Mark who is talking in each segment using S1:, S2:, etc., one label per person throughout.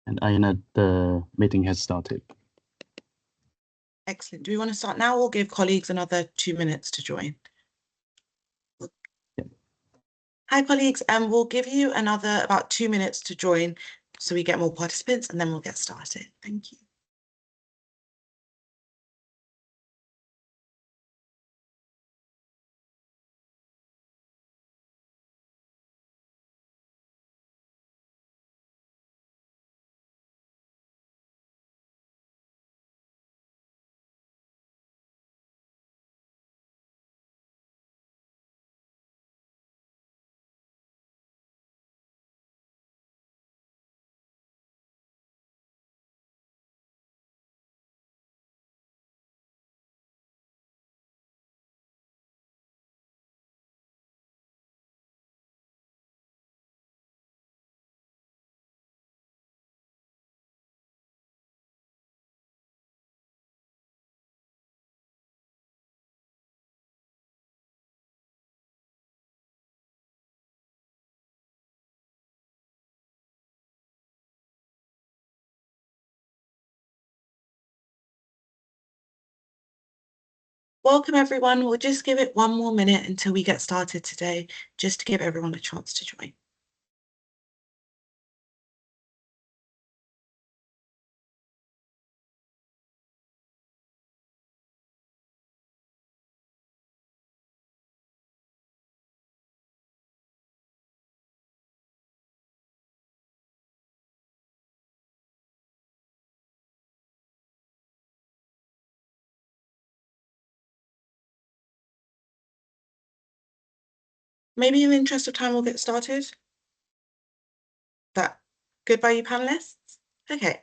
S1: And Aina, the meeting has started.
S2: Excellent. Do we want to start now or give colleagues another 2 minutes to join?
S1: Yeah.
S2: Hi, colleagues, and we'll give you another about 2 minutes to join so we get more participants, and then we'll get started. Thank you. Welcome, everyone. We'll just give it 1 more minute until we get started today, just to give everyone a chance to join. Maybe in the interest of time, we'll get started. That good by you, panelists? Okay.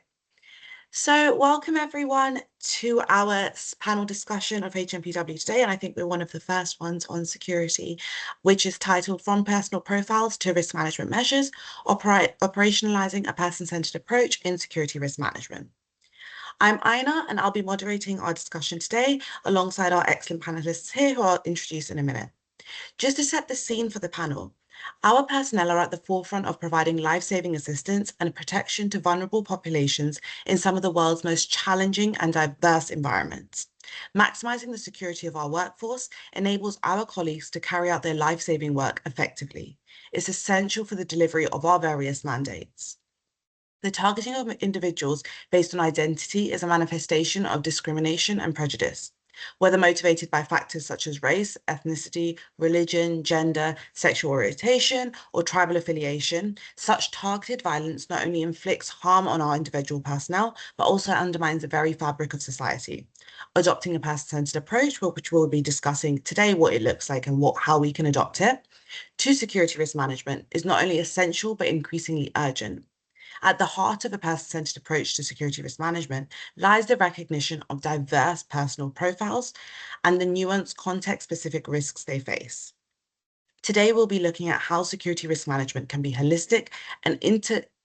S2: So welcome everyone to our panel discussion of HNPW today, and I think we're one of the first ones on security, which is titled From Personal Profiles to Risk Management Measures, Operationalizing a Person-Centered Approach in Security Risk Management. I'm Aina, and I'll be moderating our discussion today alongside our excellent panelists here who I'll introduce in a minute. Just to set the scene for the panel, our personnel are at the forefront of providing life-saving assistance and protection to vulnerable populations in some of the world's most challenging and diverse environments. Maximizing the security of our workforce enables our colleagues to carry out their life-saving work effectively. It's essential for the delivery of our various mandates. The targeting of individuals based on identity is a manifestation of discrimination and prejudice. Whether motivated by factors such as race, ethnicity, religion, gender, sexual orientation, or tribal affiliation, such targeted violence not only inflicts harm on our individual personnel, but also undermines the very fabric of society. Adopting a person-centered approach, which we'll be discussing today, what it looks like and how we can adopt it, to security risk management is not only essential, but increasingly urgent. At the heart of a person-centered approach to security risk management lies the recognition of diverse personal profiles and the nuanced context-specific risks they face. Today, we'll be looking at how security risk management can be holistic and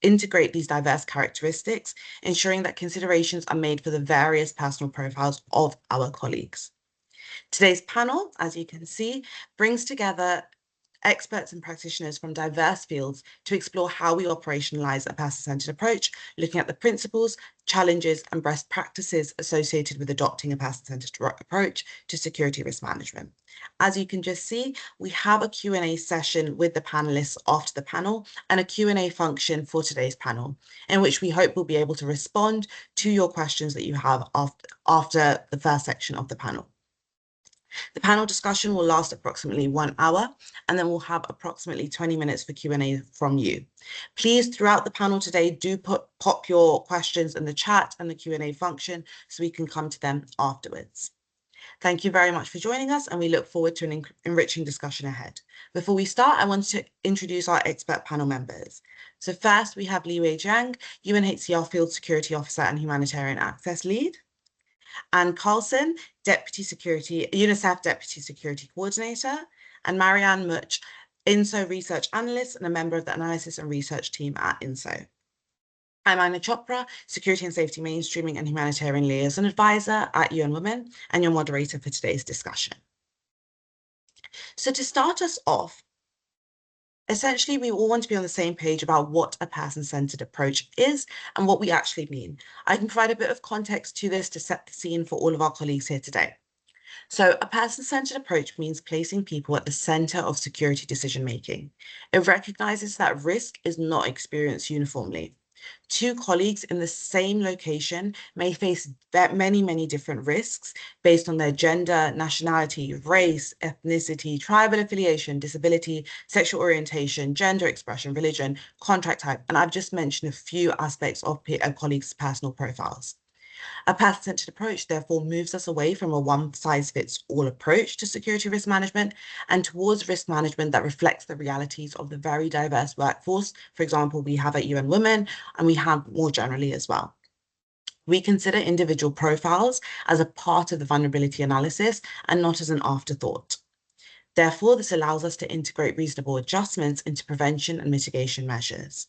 S2: integrate these diverse characteristics, ensuring that considerations are made for the various personal profiles of our colleagues. Today's panel, as you can see, brings together experts and practitioners from diverse fields to explore how we operationalize a person-centered approach, looking at the principles, challenges, and best practices associated with adopting a person-centered approach to security risk management. As you can just see, we have a Q&A session with the panelists after the panel and a Q&A function for today's panel, in which we hope we'll be able to respond to your questions that you have after the first section of the panel. The panel discussion will last approximately 1 hour, and then we'll have approximately 20 minutes for Q&A from you. Please, throughout the panel today, do pop your questions in the chat and the Q&A function so we can come to them afterwards. Thank you very much for joining us, and we look forward to an enriching discussion ahead. Before we start, I want to introduce our expert panel members. So first, we have Liwei Jiang, UNHCR Field Security Officer and Humanitarian Access Lead. Anne Carlson, UNICEF Deputy Security Coordinator, and Marianne Much, INSO Research Analyst and a member of the Analysis and Research team at INSO. I'm Aina Chopra, Security and Safety Mainstreaming and Humanitarian Liaison Advisor at UN Women, and your moderator for today's discussion. So to start us off, Essentially, we all want to be on the same page about what a person-centered approach is and what we actually mean. I can provide a bit of context to this to set the scene for all of our colleagues here today. So a person-centered approach means placing people at the center of security decision-making. It recognizes that risk is not experienced uniformly. Two colleagues in the same location may face many different risks based on their gender, nationality, race, ethnicity, tribal affiliation, disability, sexual orientation, gender expression, religion, contract type, and I've just mentioned a few aspects of a colleague's personal profiles. A path-centered approach, therefore, moves us away from a one-size-fits-all approach to security risk management and towards risk management that reflects the realities of the very diverse workforce, for example, we have at UN Women, and we have more generally as well. We consider individual profiles as a part of the vulnerability analysis and not as an afterthought. Therefore, this allows us to integrate reasonable adjustments into prevention and mitigation measures.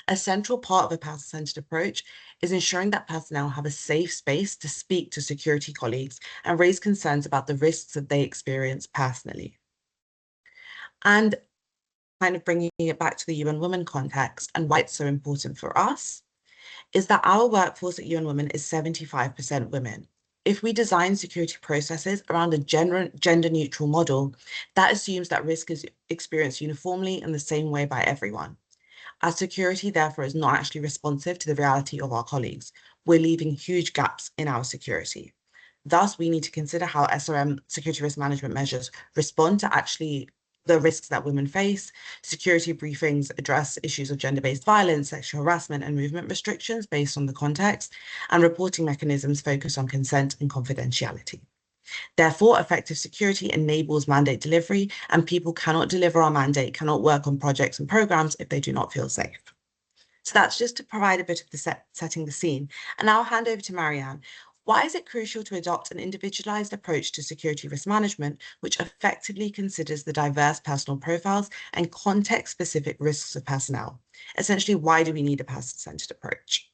S2: A central part of a person-centered approach is ensuring that personnel have a safe space to speak to security colleagues and raise concerns about the risks that they experience personally. And kind of bringing it back to the UN Women context and why it's so important for us, is that our workforce at UN Women is 75% women. If we design security processes around a gender-neutral model, that assumes that risk is experienced uniformly in the same way by everyone. Our security, therefore, is not actually responsive to the reality of our colleagues. We're leaving huge gaps in our security. Thus, we need to consider how SRM security risk management measures respond to actually the risks that women face. Security briefings address issues of gender-based violence, sexual harassment, and movement restrictions based on the context, and reporting mechanisms focus on consent and confidentiality. Therefore, effective security enables mandate delivery, and people cannot deliver our mandate, cannot work on projects and programs if they do not feel safe. So that's just to provide a bit of the setting the scene. And now I'll hand over to Marianne. Why is it crucial to adopt an individualized approach to security risk management, which effectively considers the diverse personal profiles and context-specific risks of personnel? Essentially, why do we need a person-centered approach?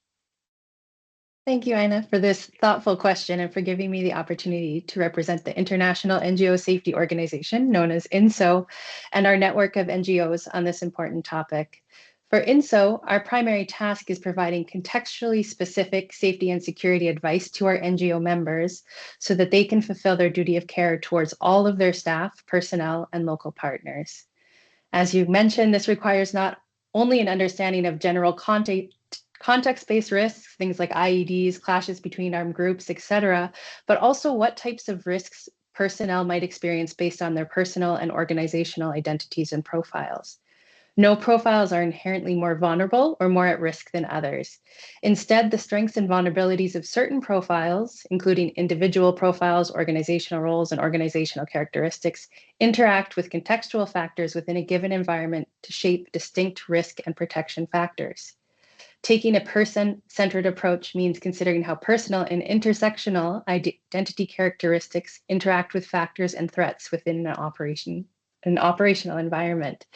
S3: Thank you, Ina, for this thoughtful question and for giving me the opportunity to represent the International NGO Safety Organization, known as INSO, and our network of NGOs on this important topic. For INSO, our primary task is providing contextually specific safety and security advice to our NGO members so that they can fulfill their duty of care towards all of their staff, personnel, and local partners. As you mentioned, this requires not only an understanding of general context-based risks, things like IEDs, clashes between armed groups, etc., but also what types of risks personnel might experience based on their personal and organizational identities and profiles. No profiles are inherently more vulnerable or more at risk than others. Instead, the strengths and vulnerabilities of certain profiles, including individual profiles, organizational roles, and organizational characteristics, interact with contextual factors within a given environment to shape distinct risk and protection factors. Taking a person-centered approach means considering how personal and intersectional identity characteristics interact with factors and threats within an operational environment.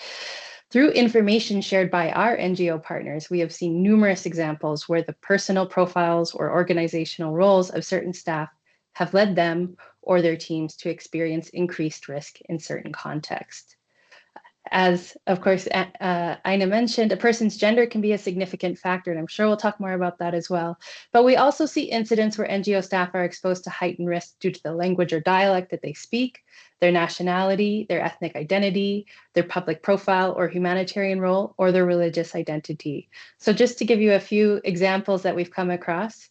S3: Through information shared by our NGO partners, we have seen numerous examples where the personal profiles or organizational roles of certain staff have led them or their teams to experience increased risk in certain contexts. As, of course, Ina mentioned, a person's gender can be a significant factor, and I'm sure we'll talk more about that as well. But we also see incidents where NGO staff are exposed to heightened risk due to the language or dialect that they speak, their nationality, their ethnic identity, their public profile or humanitarian role, or their religious identity. So just to give you a few examples that we've come across,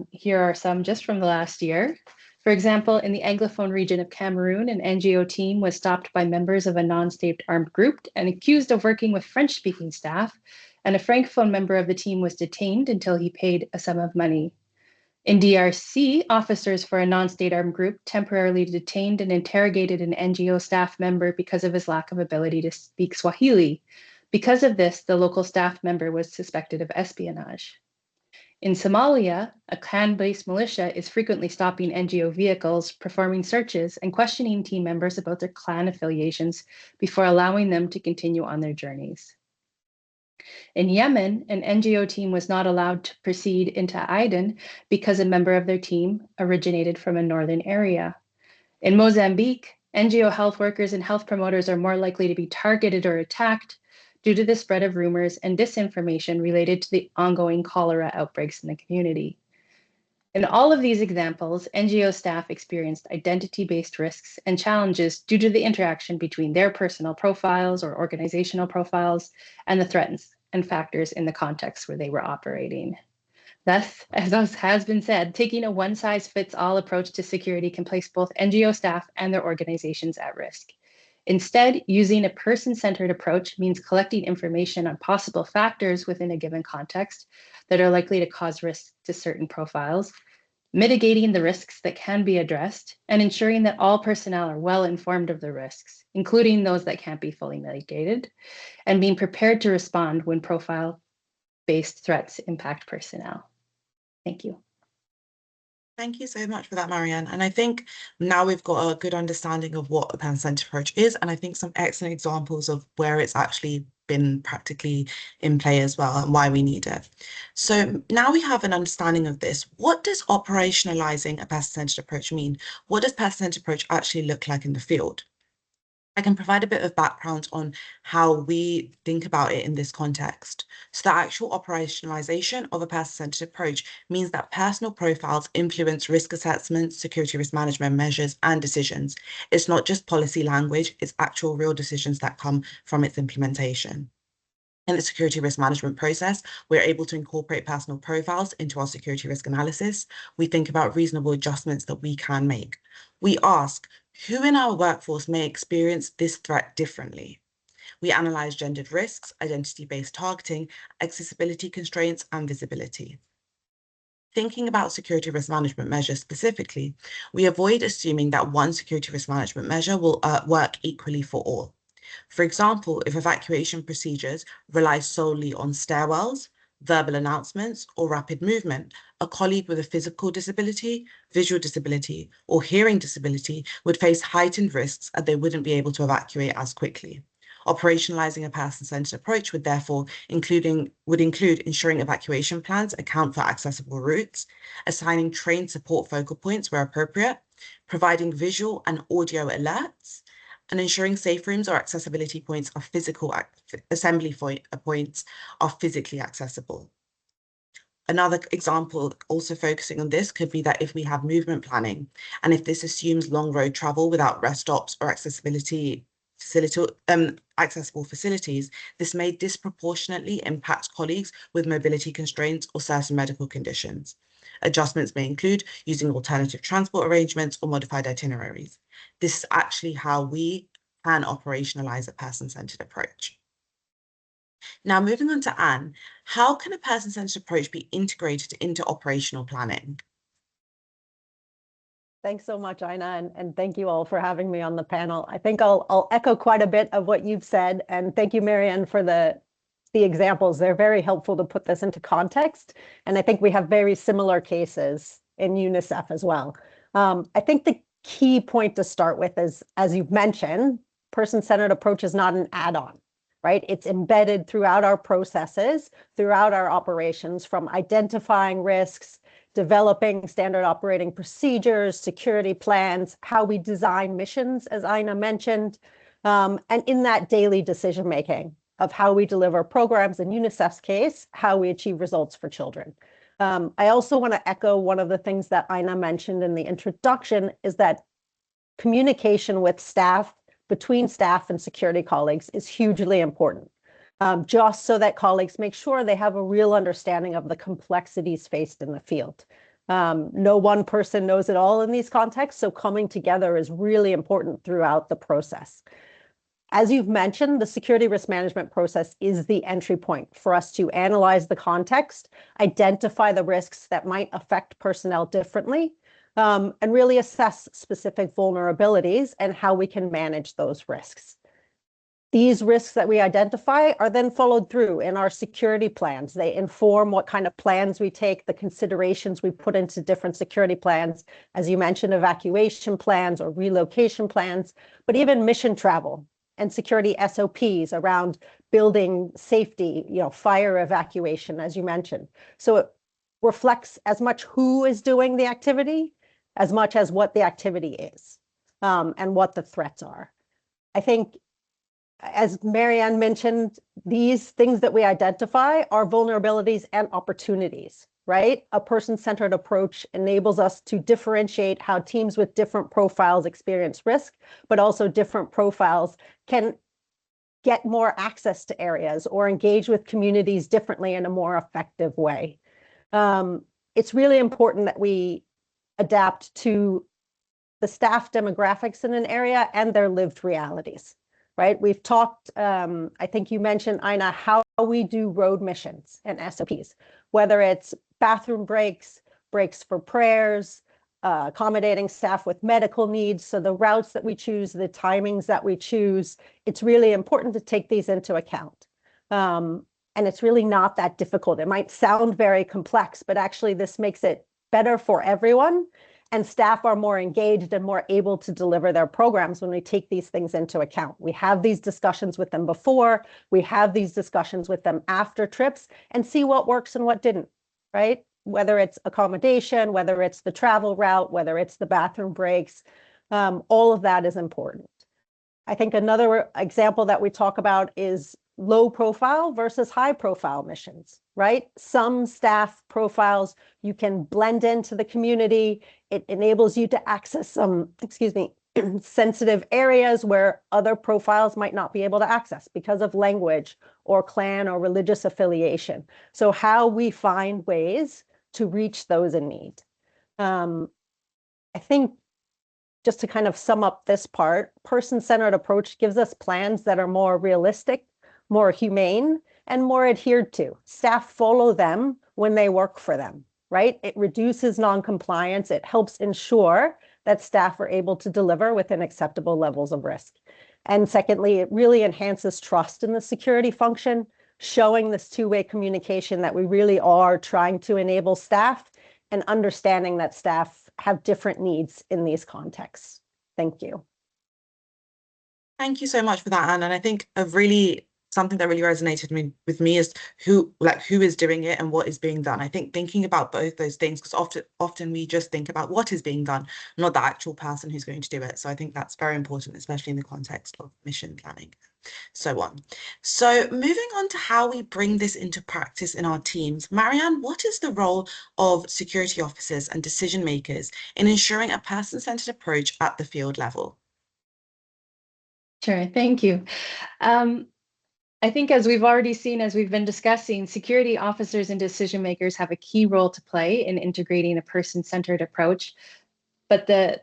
S3: here are some just from the last year. For example, in the Anglophone region of Cameroon, an NGO team was stopped by members of a non-state armed group and accused of working with French-speaking staff, and a Francophone member of the team was detained until he paid a sum of money. In DRC, officers for a non-state armed group temporarily detained and interrogated an NGO staff member because of his lack of ability to speak Swahili. Because of this, the local staff member was suspected of espionage. In Somalia, a clan-based militia is frequently stopping NGO vehicles, performing searches, and questioning team members about their clan affiliations before allowing them to continue on their journeys. In Yemen, an NGO team was not allowed to proceed into Aden because a member of their team originated from a northern area. In Mozambique, NGO health workers and health promoters are more likely to be targeted or attacked due to the spread of rumors and disinformation related to the ongoing cholera outbreaks in the community. In all of these examples, NGO staff experienced identity-based risks and challenges due to the interaction between their personal profiles or organizational profiles and the threats and factors in the context where they were operating. Thus, as has been said, taking a one-size-fits-all approach to security can place both NGO staff and their organizations at risk. Instead, using a person-centered approach means collecting information on possible factors within a given context that are likely to cause risk to certain profiles, mitigating the risks that can be addressed, and ensuring that all personnel are well informed of the risks, including those that can't be fully mitigated, and being prepared to respond when profile-based threats impact personnel. Thank you.
S2: Thank you so much for that, Marianne. And I think now we've got a good understanding of what a person-centered approach is, and I think some excellent examples of where it's actually been practically in play as well and why we need it. So now we have an understanding of this. What does operationalizing a person-centered approach mean? What does person-centered approach actually look like in the field? I can provide a bit of background on how we think about it in this context. So the actual operationalization of a person-centered approach means that personal profiles influence risk assessments, security risk management measures, and decisions. It's not just policy language, it's actual real decisions that come from its implementation. In the security risk management process, we're able to incorporate personal profiles into our security risk analysis. We think about reasonable adjustments that we can make. We ask, who in our workforce may experience this threat differently? We analyze gendered risks, identity-based targeting, accessibility constraints, and visibility. Thinking about security risk management measures specifically, we avoid assuming that one security risk management measure will work equally for all. For example, if evacuation procedures rely solely on stairwells, verbal announcements, or rapid movement, a colleague with a physical disability, visual disability, or hearing disability would face heightened risks and they wouldn't be able to evacuate as quickly. Operationalizing a person-centered approach would therefore include ensuring evacuation plans account for accessible routes, assigning trained support focal points where appropriate, providing visual and audio alerts, and ensuring safe rooms or accessibility points are assembly points are physically accessible. Another example also focusing on this could be that if we have movement planning, and if this assumes long road travel without rest stops or accessible facilities, this may disproportionately impact colleagues with mobility constraints or certain medical conditions. Adjustments may include using alternative transport arrangements or modified itineraries. This is actually how we can operationalize a person-centered approach. Now, moving on to Anne, how can a person-centered approach be integrated into operational planning?
S4: Thanks so much, Ina, and thank you all for having me on the panel. I think I'll echo quite a bit of what you've said, and thank you, Marianne, for the examples. They're very helpful to put this into context, and I think we have very similar cases in UNICEF as well. I think the key point to start with is, as you've mentioned, person-centered approach is not an add-on, right? It's embedded throughout our processes, throughout our operations, from identifying risks, developing standard operating procedures, security plans, how we design missions, as Ina mentioned, and in that daily decision-making of how we deliver programs, in UNICEF's case, how we achieve results for children. I also want to echo one of the things that Ina mentioned in the introduction is that communication with staff, between staff and security colleagues is hugely important, just so that colleagues make sure they have a real understanding of the complexities faced in the field. No one person knows it all in these contexts, so coming together is really important throughout the process. As you've mentioned, the security risk management process is the entry point for us to analyze the context, identify the risks that might affect personnel differently, and really assess specific vulnerabilities and how we can manage those risks. These risks that we identify are then followed through in our security plans. They inform what kind of plans we take, the considerations we put into different security plans, as you mentioned, evacuation plans or relocation plans, but even mission travel and security SOPs around building safety, fire evacuation, as you mentioned. So it reflects as much who is doing the activity as much as what the activity is. and what the threats are. I think, as Marianne mentioned, these things that we identify are vulnerabilities and opportunities, right? A person-centered approach enables us to differentiate how teams with different profiles experience risk, but also different profiles can get more access to areas or engage with communities differently in a more effective way. It's really important that we adapt to the staff demographics in an area and their lived realities, right? We've talked, I think you mentioned, Ina, how we do road missions and SOPs, whether it's bathroom breaks, breaks for prayers, accommodating staff with medical needs. So the routes that we choose, the timings that we choose, it's really important to take these into account. And it's really not that difficult. It might sound very complex, but actually this makes it better for everyone. And staff are more engaged and more able to deliver their programs when we take these things into account. We have these discussions with them before, we have these discussions with them after trips, and see what works and what didn't, right? Whether it's accommodation, whether it's the travel route, whether it's the bathroom breaks, all of that is important. I think another example that we talk about is low profile versus high profile missions, right? Some staff profiles, you can blend into the community. It enables you to access some, sensitive areas where other profiles might not be able to access because of language or clan or religious affiliation. So how we find ways to reach those in need. I think just to kind of sum up this part, person-centered approach gives us plans that are more realistic, more humane, and more adhered to. Staff follow them when they work for them, right? It reduces non-compliance. It helps ensure that staff are able to deliver within acceptable levels of risk. And secondly, it really enhances trust in the security function, showing this two-way communication that we really are trying to enable staff and understanding that staff have different needs in these contexts. Thank you.
S2: Thank you so much for that, Anne. And I think something that really resonated with me is who is doing it and what is being done. I think thinking about both those things, because often we just think about what is being done, not the actual person who's going to do it. So I think that's very important, especially in the context of mission planning, so on. So moving on to how we bring this into practice in our teams. Marianne, what is the role of security officers and decision makers in ensuring a person-centered approach at the field level?
S3: Sure, thank you. I think as we've already seen, as we've been discussing, security officers and decision makers have a key role to play in integrating a person-centered approach, but the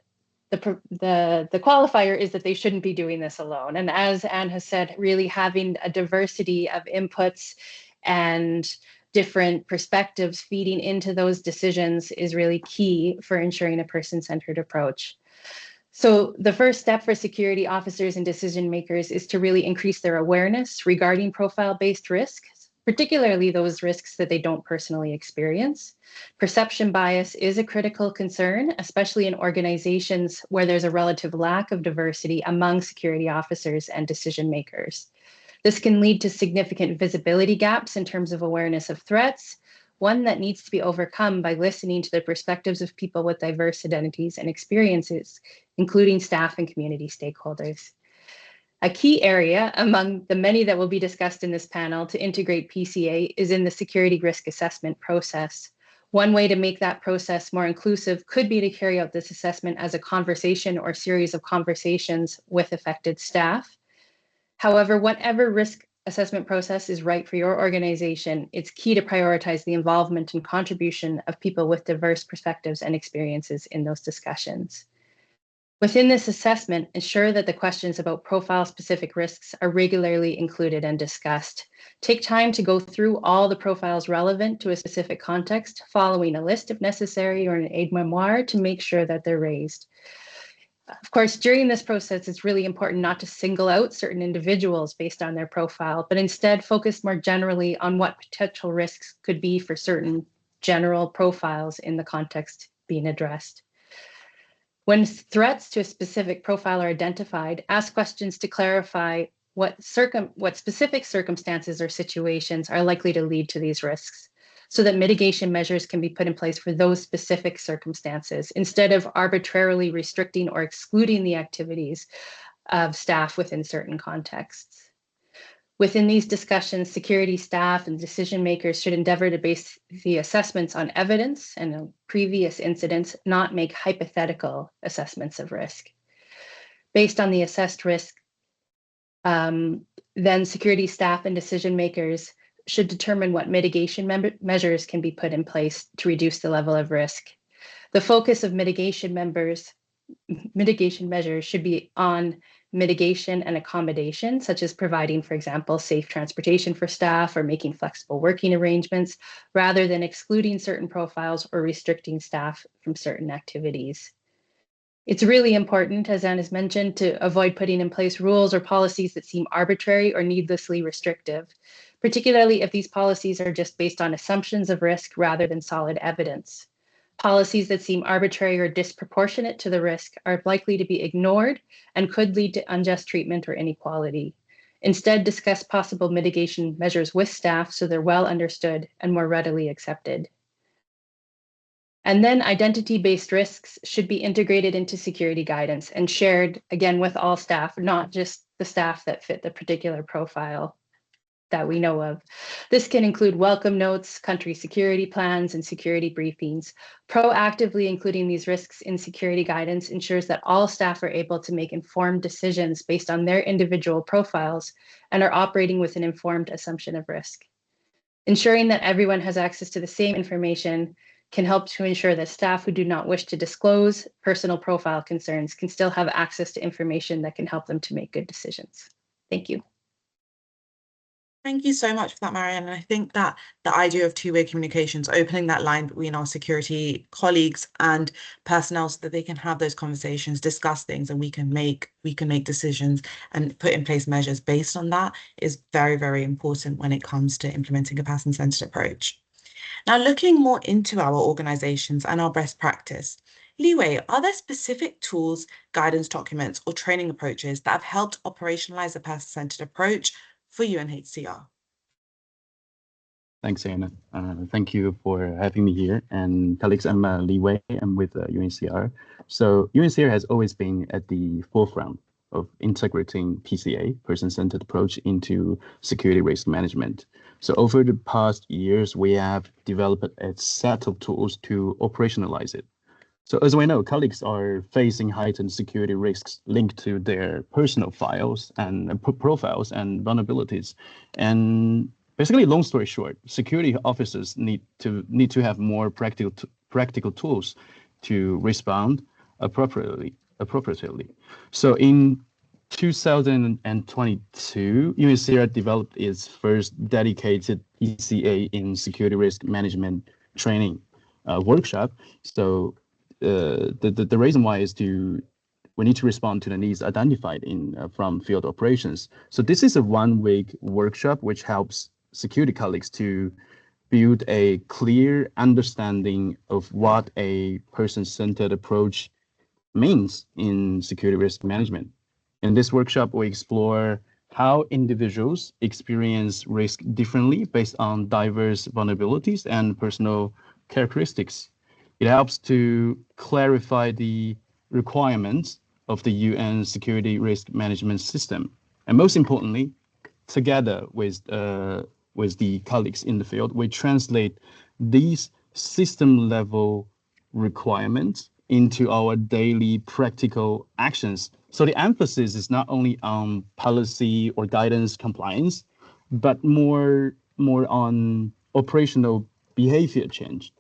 S3: qualifier is that they shouldn't be doing this alone. And as Anne has said, really having a diversity of inputs and different perspectives feeding into those decisions is really key for ensuring a person-centered approach. So the first step for security officers and decision makers is to really increase their awareness regarding profile-based risks, particularly those risks that they don't personally experience. Perception bias is a critical concern, especially in organizations where there's a relative lack of diversity among security officers and decision makers. This can lead to significant visibility gaps in terms of awareness of threats, one that needs to be overcome by listening to the perspectives of people with diverse identities and experiences, including staff and community stakeholders. A key area among the many that will be discussed in this panel to integrate PCA is in the security risk assessment process. One way to make that process more inclusive could be to carry out this assessment as a conversation or series of conversations with affected staff. However, whatever risk assessment process is right for your organization, it's key to prioritize the involvement and contribution of people with diverse perspectives and experiences in those discussions. Within this assessment, ensure that the questions about profile-specific risks are regularly included and discussed. Take time to go through all the profiles relevant to a specific context, following a list if necessary or an aide-memoire to make sure that they're raised. Of course, during this process, it's really important not to single out certain individuals based on their profile, but instead focus more generally on what potential risks could be for certain general profiles in the context being addressed. When threats to a specific profile are identified, ask questions to clarify what specific circumstances or situations are likely to lead to these risks. so that mitigation measures can be put in place for those specific circumstances instead of arbitrarily restricting or excluding the activities of staff within certain contexts. Within these discussions, security staff and decision makers should endeavor to base the assessments on evidence and previous incidents, not make hypothetical assessments of risk. Based on the assessed risk, then security staff and decision makers should determine what mitigation measures can be put in place to reduce the level of risk. The focus of mitigation measures should be on mitigation and accommodation, such as providing, for example, safe transportation for staff or making flexible working arrangements, rather than excluding certain profiles or restricting staff from certain activities. It's really important, as Anne has mentioned, to avoid putting in place rules or policies that seem arbitrary or needlessly restrictive, particularly if these policies are just based on assumptions of risk rather than solid evidence. Policies that seem arbitrary or disproportionate to the risk are likely to be ignored and could lead to unjust treatment or inequality. Instead, discuss possible mitigation measures with staff so they're well understood and more readily accepted. And then identity-based risks should be integrated into security guidance and shared, again, with all staff, not just the staff that fit the particular profile that we know of. This can include welcome notes, country security plans, and security briefings. Proactively including these risks in security guidance ensures that all staff are able to make informed decisions based on their individual profiles and are operating with an informed assumption of risk. Ensuring that everyone has access to the same information can help to ensure that staff who do not wish to disclose personal profile concerns can still have access to information that can help them to make good decisions. Thank you.
S2: Thank you so much for that, Marianne. And I think that the idea of two-way communications, opening that line between our security colleagues and personnel so that they can have those conversations, discuss things, and we can make decisions and put in place measures based on that is very, very important when it comes to implementing a person-centered approach. Now, looking more into our organizations and our best practice, Liwei, are there specific tools, guidance documents, or training approaches that have helped operationalize a person-centered approach for UNHCR?
S1: Thanks, Anna. Thank you for having me here. And colleagues, I'm Liwei. I'm with UNHCR. So UNHCR has always been at the forefront of integrating PCA, person-centered approach, into security risk management. So over the past years, we have developed a set of tools to operationalize it. So as we know, colleagues are facing heightened security risks linked to their personal files and profiles and vulnerabilities. And basically, long story short, security officers need to have more practical tools to respond appropriately. So in 2022, UNHCR developed its first dedicated PCA in security risk management training workshop. So the reason why is we need to respond to the needs identified from field operations. So this is a one-week workshop which helps security colleagues to build a clear understanding of what a person-centered approach means in security risk management. In this workshop, we explore how individuals experience risk differently based on diverse vulnerabilities and personal characteristics. It helps to clarify the requirements of the UN security risk management system. And most importantly, together with the colleagues in the field, we translate these system level requirements into our daily practical actions. So the emphasis is not only on policy or guidance compliance, but more on operational behavior change.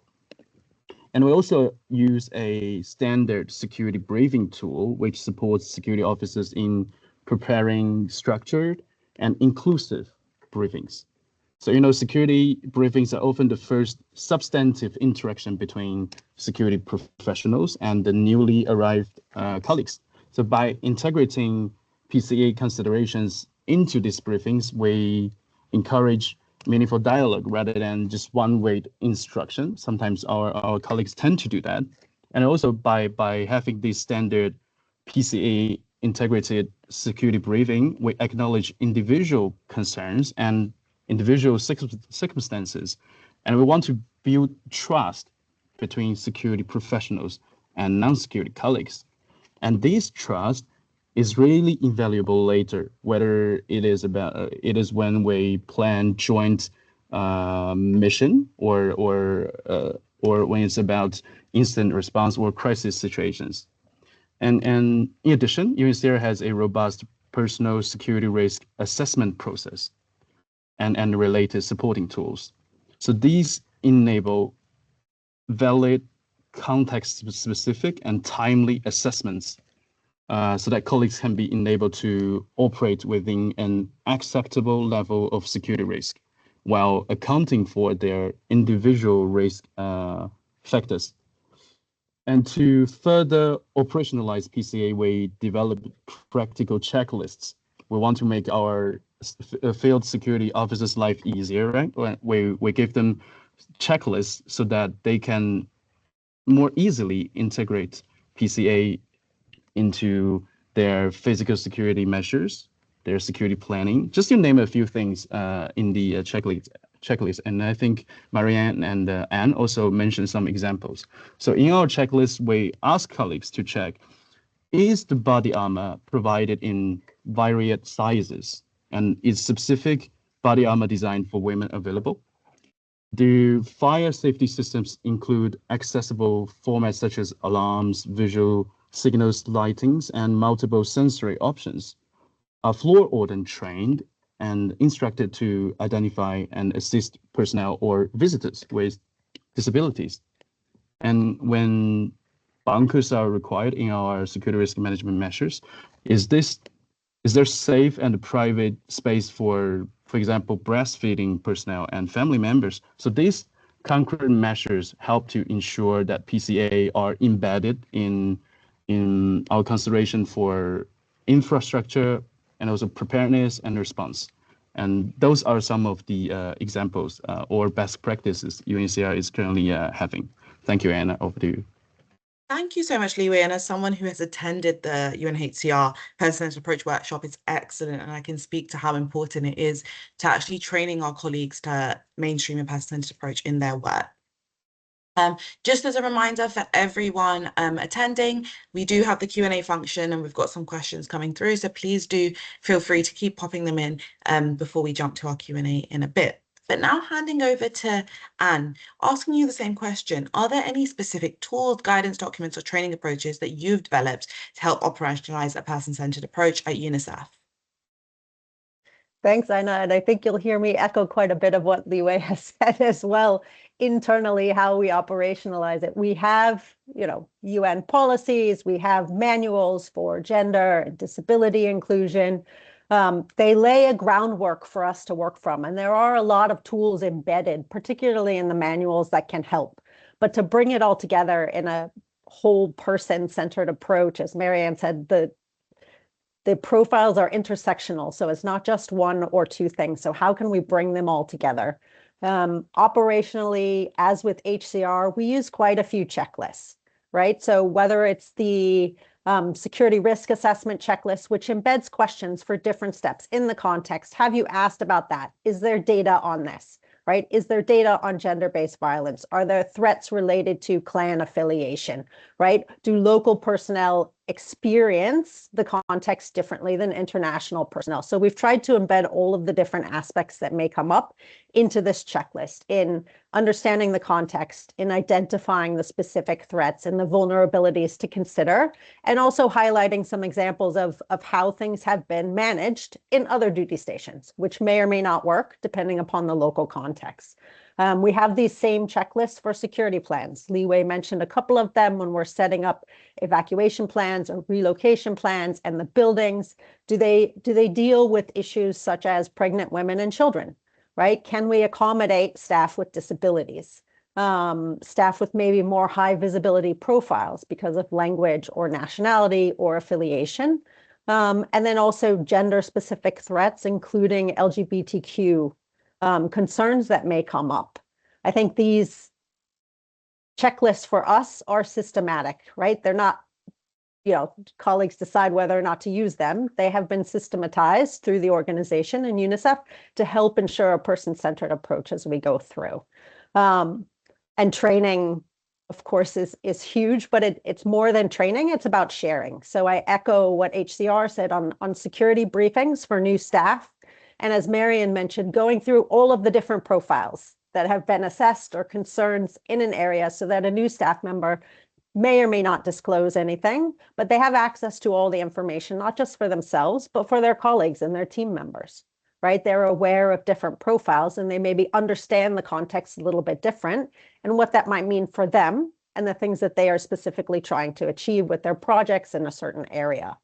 S1: And we also use a standard security briefing tool, which supports security officers in preparing structured and inclusive briefings. So, security briefings are often the first substantive interaction between security professionals and the newly arrived colleagues. So by integrating PCA considerations into these briefings, we encourage meaningful dialogue rather than just one-way instruction. Sometimes our colleagues tend to do that. And also by having this standard PCA integrated security briefing, we acknowledge individual concerns and individual circumstances And we want to build trust between security professionals and non-security colleagues. And this trust is really invaluable later, whether it is when we plan joint mission or when it's about incident response or crisis situations. And in addition, UNHCR has a robust personal security risk assessment process and related supporting tools. So these enable valid, context-specific, and timely assessments so that colleagues can be enabled to operate within an acceptable level of security risk while accounting for their individual risk factors. And to further operationalize PCA, we develop practical checklists. We want to make our field security officers' life easier, right? We give them checklists so that they can more easily integrate PCA into their physical security measures, their security planning, just to name a few things in the checklist. And I think Marianne and Anne also mentioned some examples. So in our checklist, we ask colleagues to check, is the body armor provided in varied sizes? And is specific body armor design for women available? Do fire safety systems include accessible formats such as alarms, visual signals, lightings, and multiple sensory options? Are floor warden trained and instructed to identify and assist personnel or visitors with disabilities? And when bunkers are required in our security risk management measures, is there safe and private space for example, breastfeeding personnel and family members? So these concrete measures help to ensure that PCA are embedded in our consideration for infrastructure and also preparedness and response. And those are some of the examples or best practices UNHCR is currently having. Thank you, Anna. Over to you.
S2: Thank you so much, Li Wei. And as someone who has attended the UNHCR Person-Centered Approach workshop, it's excellent. And I can speak to how important it is to actually training our colleagues to mainstream a person-centered approach in their work. Just as a reminder for everyone attending, we do have the Q&A function and we've got some questions coming through. So please do feel free to keep popping them in before we jump to our Q&A in a bit. But now handing over to Anne, asking you the same question. Are there any specific tools, guidance documents, or training approaches that you've developed to help operationalize a person-centered approach at UNICEF?
S4: Thanks, Aina. And I think you'll hear me echo quite a bit of what Li Wei has said as well. Internally, how we operationalize it. We have, UN policies, we have manuals for gender and disability inclusion. They lay a groundwork for us to work from. And there are a lot of tools embedded, particularly in the manuals, that can help. But to bring it all together in a whole person-centered approach, as Marianne said, the profiles are intersectional. So it's not just one or two things. So how can we bring them all together? Operationally, as with HCR, we use quite a few checklists, right? So whether it's the security risk assessment checklist, which embeds questions for different steps in the context. Have you asked about that? Is there data on this, right? Is there data on gender-based violence? Are there threats related to clan affiliation, right? Do local personnel experience the context differently than international personnel? So we've tried to embed all of the different aspects that may come up into this checklist in understanding the context, in identifying the specific threats and the vulnerabilities to consider, and also highlighting some examples of how things have been managed in other duty stations, which may or may not work depending upon the local context. We have these same checklists for security plans. Li Wei mentioned a couple of them when we're setting up evacuation plans or relocation plans, and the buildings. Do they deal with issues such as pregnant women and children, right? Can we accommodate staff with disabilities, staff with maybe more high visibility profiles because of language or nationality or affiliation? And then also gender specific threats, including LGBTQ concerns that may come up. I think these checklists for us are systematic, right? They're not, colleagues decide whether or not to use them. They have been systematized through the organization and UNICEF to help ensure a person-centered approach as we go through. And training, of course, is huge, but it's more than training, it's about sharing. So I echo what HCR said on security briefings for new staff. And as Marian mentioned, going through all of the different profiles that have been assessed or concerns in an area so that a new staff member may or may not disclose anything, but they have access to all the information, not just for themselves, but for their colleagues and their team members, right? They're aware of different profiles and they maybe understand the context a little bit different and what that might mean for them and the things that they are specifically trying to achieve with their projects in a certain area.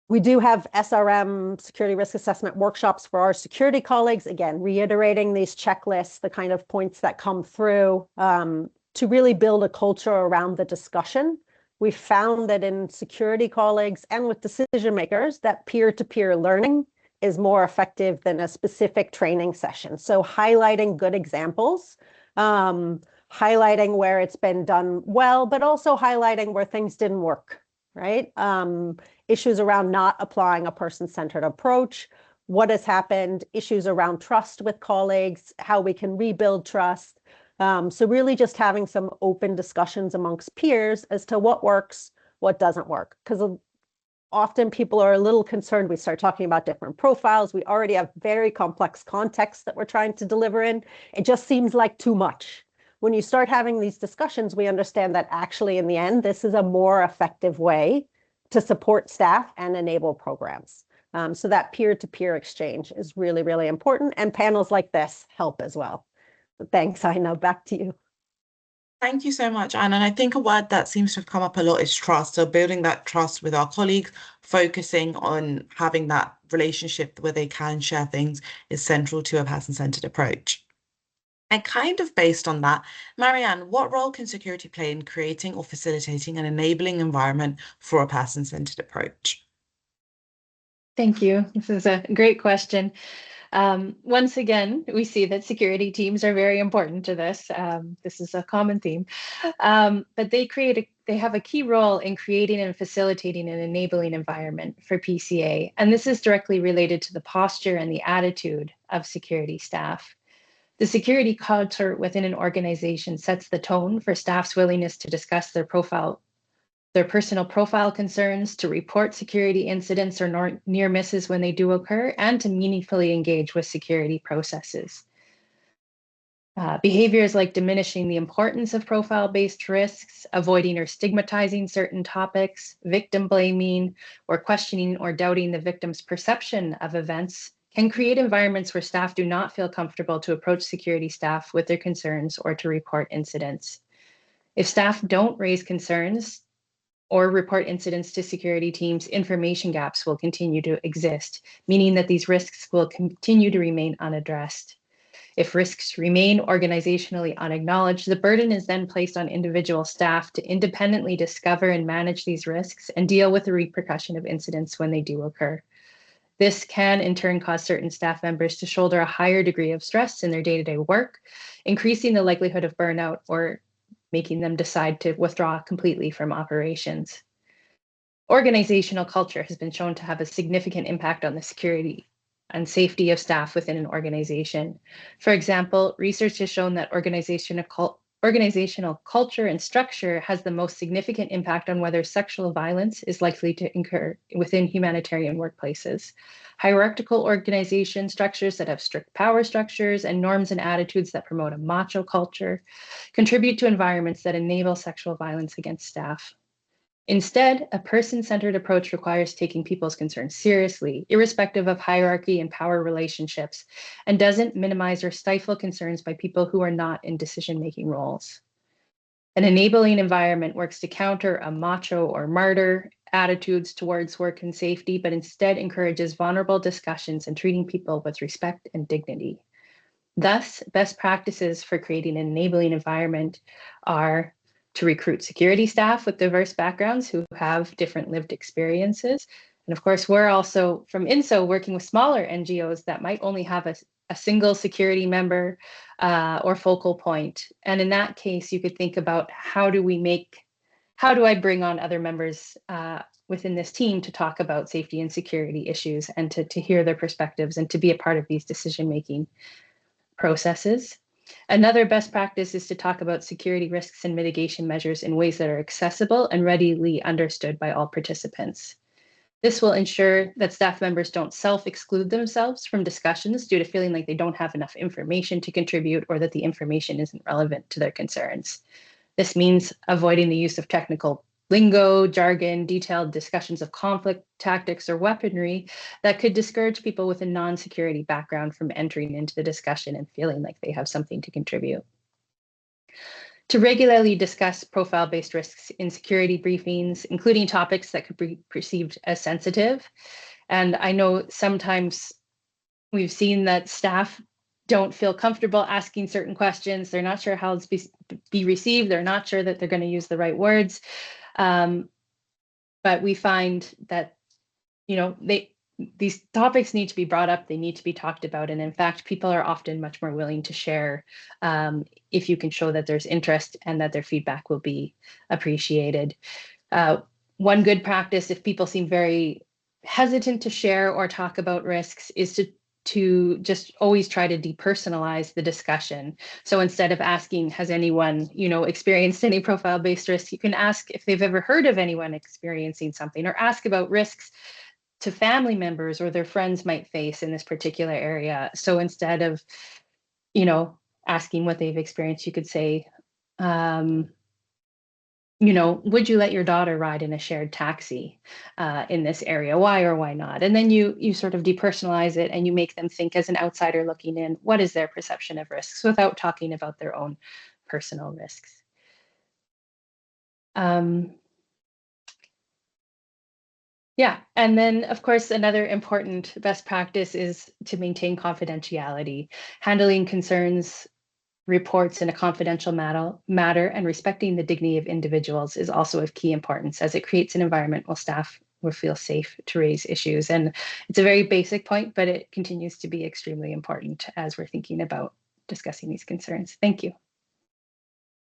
S4: We do have SRM, security risk assessment workshops for our security colleagues, again, reiterating these checklists, the kind of points that come through to really build a culture around the discussion. We found that in security colleagues and with decision makers, that peer-to-peer learning is more effective than a specific training session. So highlighting good examples, highlighting where it's been done well, but also highlighting where things didn't work, right? Issues around not applying a person-centered approach, what has happened, issues around trust with colleagues, how we can rebuild trust. So really just having some open discussions amongst peers as to what works, what doesn't work. Because often people are a little concerned. We start talking about different profiles. We already have very complex contexts that we're trying to deliver in. It just seems like too much. When you start having these discussions, we understand that actually in the end, this is a more effective way to support staff and enable programs. So that peer-to-peer exchange is really, really important. And panels like this help as well. Thanks, Aina. Back to you.
S2: Thank you so much, Anna. And I think a word that seems to have come up a lot is trust. So building that trust with our colleagues, focusing on having that relationship where they can share things is central to a person-centered approach. And kind of based on that, Marianne, what role can security play in creating or facilitating an enabling environment for a person-centered approach?
S3: Thank you. This is a great question. Once again, we see that security teams are very important to this. This is a common theme, but they have a key role in creating and facilitating an enabling environment for PCA. And this is directly related to the posture and the attitude of security staff. The security culture within an organization sets the tone for staff's willingness to discuss their personal profile concerns, to report security incidents or near misses when they do occur, and to meaningfully engage with security processes. Behaviors like diminishing the importance of profile-based risks, avoiding or stigmatizing certain topics, victim blaming, or questioning or doubting the victim's perception of events can create environments where staff do not feel comfortable to approach security staff with their concerns or to report incidents. If staff don't raise concerns or report incidents to security teams, information gaps will continue to exist, meaning that these risks will continue to remain unaddressed. If risks remain organizationally unacknowledged, the burden is then placed on individual staff to independently discover and manage these risks and deal with the repercussion of incidents when they do occur. This can in turn cause certain staff members to shoulder a higher degree of stress in their day-to-day work, increasing the likelihood of burnout or making them decide to withdraw completely from operations. Organizational culture has been shown to have a significant impact on the security and safety of staff within an organization. For example, research has shown that organizational culture and structure has the most significant impact on whether sexual violence is likely to occur within humanitarian workplaces. Hierarchical organization structures that have strict power structures and norms and attitudes that promote a macho culture contribute to environments that enable sexual violence against staff. Instead, a person-centered approach requires taking people's concerns seriously, irrespective of hierarchy and power relationships, and doesn't minimize or stifle concerns by people who are not in decision-making roles. An enabling environment works to counter a macho or martyr attitudes towards work and safety, but instead encourages vulnerable discussions and treating people with respect and dignity. Thus, best practices for creating an enabling environment are to recruit security staff with diverse backgrounds who have different lived experiences. And of course, we're also from INSO working with smaller NGOs that might only have a single security member or focal point. And in that case, you could think about how do I bring on other members within this team to talk about safety and security issues and to hear their perspectives and to be a part of these decision-making processes. Another best practice is to talk about security risks and mitigation measures in ways that are accessible and readily understood by all participants. This will ensure that staff members don't self-exclude themselves from discussions due to feeling like they don't have enough information to contribute or that the information isn't relevant to their concerns. This means avoiding the use of technical lingo, jargon, detailed discussions of conflict tactics or weaponry that could discourage people with a non-security background from entering into the discussion and feeling like they have something to contribute. To regularly discuss profile-based risks in security briefings, including topics that could be perceived as sensitive. And I know sometimes we've seen that staff don't feel comfortable asking certain questions. They're not sure how it's be received. They're not sure that they're going to use the right words. But we find that, you know, these topics need to be brought up. They need to be talked about. And in fact, people are often much more willing to share if you can show that there's interest and that their feedback will be appreciated. One good practice, if people seem very hesitant to share or talk about risks, is to just always try to depersonalize the discussion. So instead of asking, has anyone, you know, experienced any profile-based risks, you can ask if they've ever heard of anyone experiencing something, or ask about risks to family members or their friends might face in this particular area. So instead of, you know, asking what they've experienced, you could say, you know, would you let your daughter ride in a shared taxi in this area? Why or why not? And then you sort of depersonalize it and you make them think, as an outsider looking in, what is their perception of risks, without talking about their own personal risks. Yeah, and then of course, another important best practice is to maintain confidentiality. Handling concerns, reports in a confidential matter and respecting the dignity of individuals is also of key importance, as it creates an environment where staff will feel safe to raise issues. And it's a very basic point, but it continues to be extremely important as we're thinking about discussing these concerns. Thank you.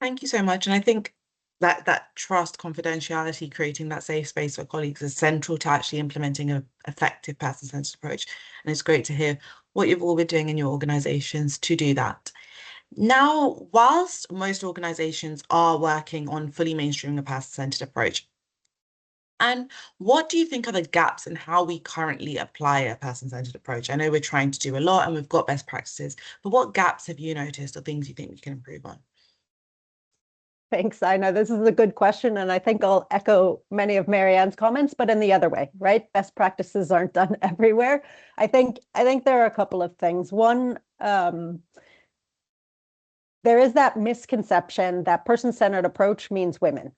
S2: Thank you so much. And I think that trust, confidentiality, creating that safe space for colleagues is central to actually implementing an effective person-centered approach. And it's great to hear what you've all been doing in your organizations to do that. Now, whilst most organizations are working on fully mainstreaming a person-centered approach, and what do you think are the gaps in how we currently apply a person-centered approach? I know we're trying to do a lot and we've got best practices, but what gaps have you noticed or things you think we can improve on?
S4: Thanks, I know this is a good question, and I think I'll echo many of Marianne's comments, but in the other way, right? Best practices aren't done everywhere. I think there are a couple of things. One, there is that misconception that person-centered approach means women,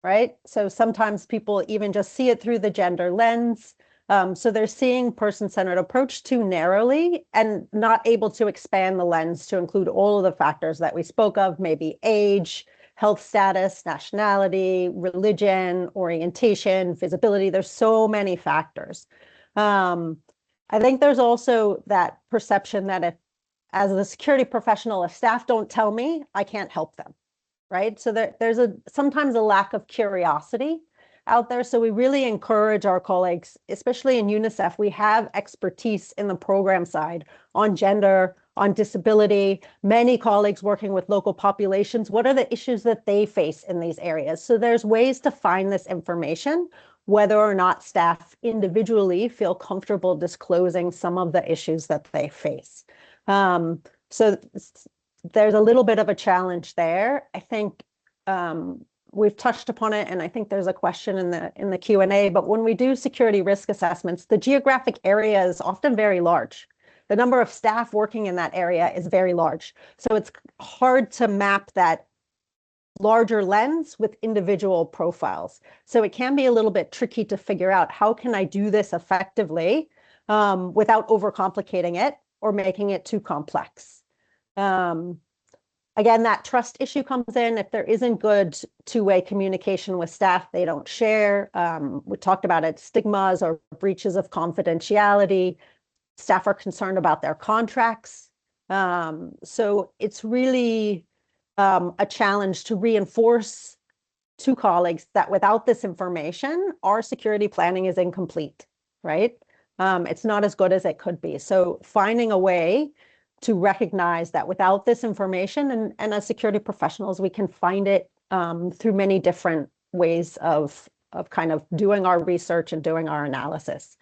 S4: right? So sometimes people even just see it through the gender lens. So they're seeing person-centered approach too narrowly and not able to expand the lens to include all of the factors that we spoke of, maybe age, health status, nationality, religion, orientation, visibility. There's so many factors. I think there's also that perception that if, as a security professional, if staff don't tell me, I can't help them, right? So there's sometimes a lack of curiosity out there. So we really encourage our colleagues, especially in UNICEF, we have expertise in the program side on gender, on disability, many colleagues working with local populations. What are the issues that they face in these areas? So there's ways to find this information, whether or not staff individually feel comfortable disclosing some of the issues that they face. So there's a little bit of a challenge there. I think we've touched upon it, and I think there's a question in the Q&A, but when we do security risk assessments, the geographic area is often very large. The number of staff working in that area is very large. So it's hard to map that larger lens with individual profiles. So it can be a little bit tricky to figure out, how can I do this effectively without overcomplicating it or making it too complex? Again, that trust issue comes in. If there isn't good two-way communication with staff, they don't share. We talked about it, stigmas or breaches of confidentiality. Staff are concerned about their contracts. So it's really a challenge to reinforce to colleagues that without this information, our security planning is incomplete, right? It's not as good as it could be. So finding a way to recognize that without this information, and as security professionals, we can find it through many different ways of kind of doing our research and doing our analysis.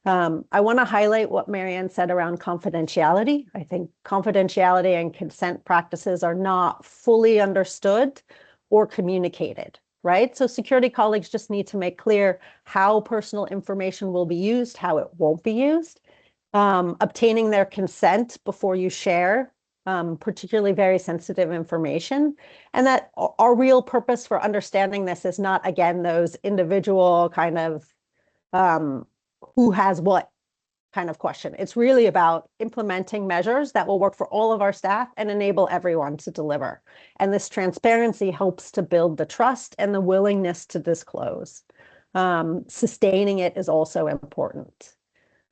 S4: I want to highlight what Marianne said around confidentiality. I think confidentiality and consent practices are not fully understood or communicated, right? So security colleagues just need to make clear how personal information will be used, how it won't be used, obtaining their consent before you share, particularly very sensitive information, and that our real purpose for understanding this is not, again, those individual kind of who has what kind of question. It's really about implementing measures that will work for all of our staff and enable everyone to deliver. And this transparency helps to build the trust and the willingness to disclose. Sustaining it is also important.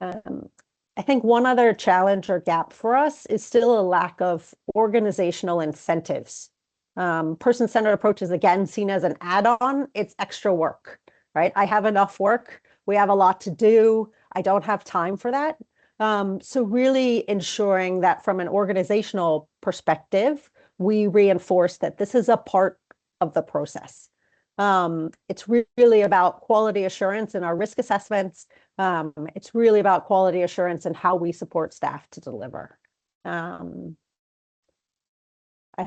S4: I think one other challenge or gap for us is still a lack of organizational incentives. Person-centered approach is again seen as an add-on. It's extra work, right? I have enough work. We have a lot to do. I don't have time for that. So really ensuring that from an organizational perspective, we reinforce that this is a part of the process. It's really about quality assurance in our risk assessments. It's really about quality assurance and how we support staff to deliver. I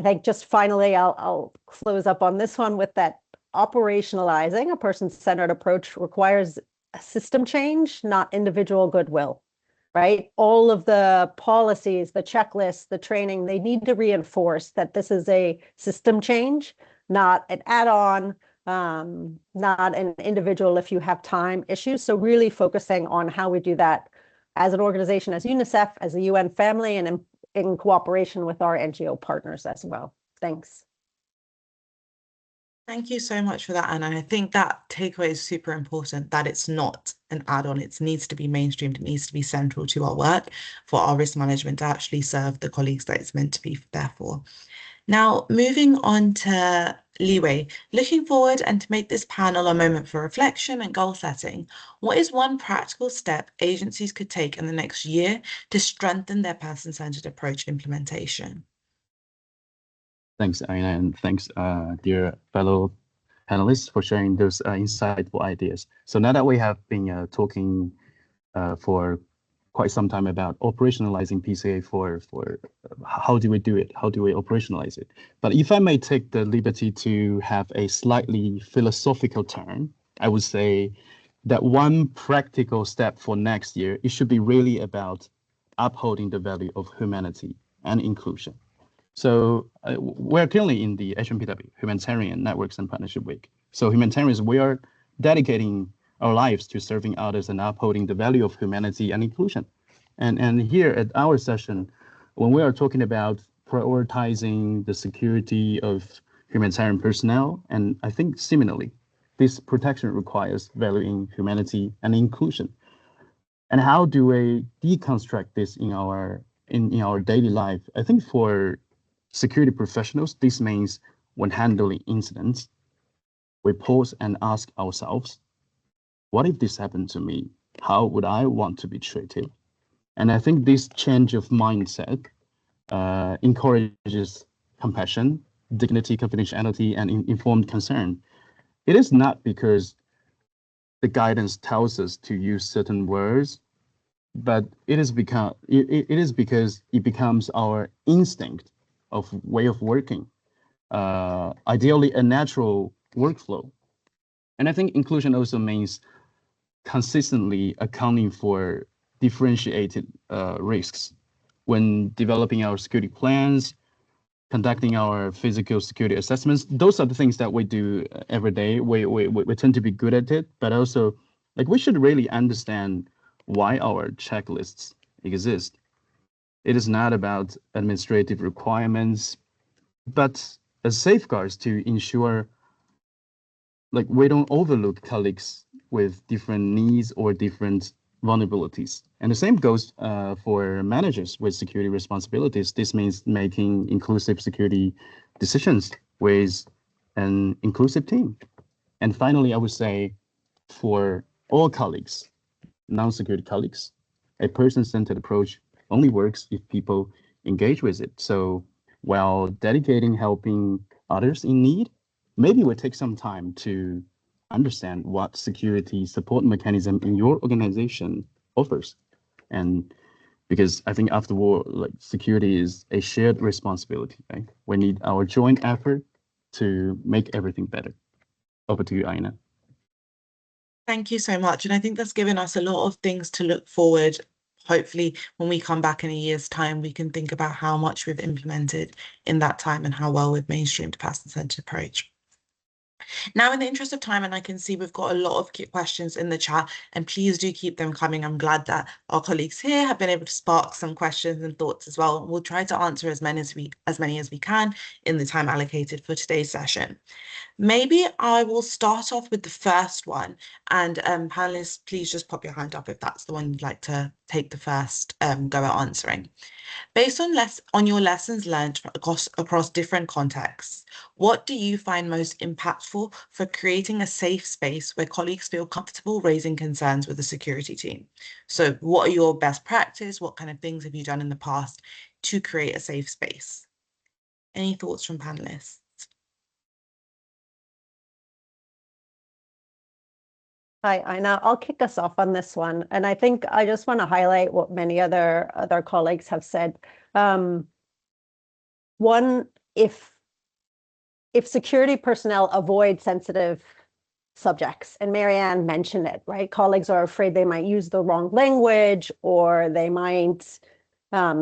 S4: think just finally, I'll close up on this one with that operationalizing a person-centered approach requires a system change, not individual goodwill, right? All of the policies, the checklists, the training, they need to reinforce that this is a system change, not an add-on, not an individual if you have time issues. So really focusing on how we do that as an organization, as UNICEF, as a UN family, and in cooperation with our NGO partners as well. Thanks.
S2: Thank you so much for that, Anna. I think that takeaway is super important, that it's not an add-on. It needs to be mainstreamed. It needs to be central to our work for our risk management to actually serve the colleagues that it's meant to be there for. Now, moving on to leeway, looking forward and to make this panel a moment for reflection and goal setting, what is one practical step agencies could take in the next year to strengthen their person-centered approach implementation?
S1: Thanks, Aina, and thanks, dear fellow panelists, for sharing those insightful ideas. So now that we have been talking for quite some time about operationalizing PCA for how do we do it? How do we operationalize it? But if I may take the liberty to have a slightly philosophical turn, I would say that one practical step for next year, it should be really about upholding the value of humanity and inclusion. So we're currently in the HNPW, Humanitarian Networks and Partnership Week. So humanitarians, we are dedicating our lives to serving others and upholding the value of humanity and inclusion. And here at our session, when we are talking about prioritizing the security of humanitarian personnel, and I think similarly, this protection requires valuing humanity and inclusion. And how do we deconstruct this in our daily life? I think for security professionals, this means when handling incidents, we pause and ask ourselves, what if this happened to me? How would I want to be treated? And I think this change of mindset encourages compassion, dignity, confidentiality, and informed concern. It is not because the guidance tells us to use certain words, but it is because it becomes our instinct of way of working, ideally a natural workflow. And I think inclusion also means consistently accounting for differentiated risks when developing our security plans, conducting our physical security assessments. Those are the things that we do every day. We tend to be good at it, but also like we should really understand why our checklists exist. It is not about administrative requirements, but as safeguards to ensure like we don't overlook colleagues with different needs or different vulnerabilities. And the same goes for managers with security responsibilities. This means making inclusive security decisions with an inclusive team. And finally, I would say for all colleagues, non-security colleagues, a person-centered approach only works if people engage with it. So while dedicating helping others in need, maybe we'll take some time to understand what security support mechanism in your organization offers. And because I think after all, like security is a shared responsibility, right? We need our joint effort to make everything better. Over to you, Aina.
S2: Thank you so much. And I think that's given us a lot of things to look forward. Hopefully, when we come back in a year's time, we can think about how much we've implemented in that time and how well we've mainstreamed a person-centered approach. Now, in the interest of time, and I can see we've got a lot of questions in the chat, and please do keep them coming. I'm glad that our colleagues here have been able to spark some questions and thoughts as well. We'll try to answer as many as we can in the time allocated for today's session. Maybe I will start off with the first one, and panelists, please just pop your hand up if that's the one you'd like to take the first go at answering. Based on your lessons learned across different contexts, what do you find most impactful for creating a safe space where colleagues feel comfortable raising concerns with the security team? So what are your best practice? What kind of things have you done in the past to create a safe space? Any thoughts from panelists?
S4: Hi, Ina. I'll kick us off on this one. And I think I just want to highlight what many other colleagues have said. One, if security personnel avoid sensitive subjects, and Marianne mentioned it, right? Colleagues are afraid they might use the wrong language, or they might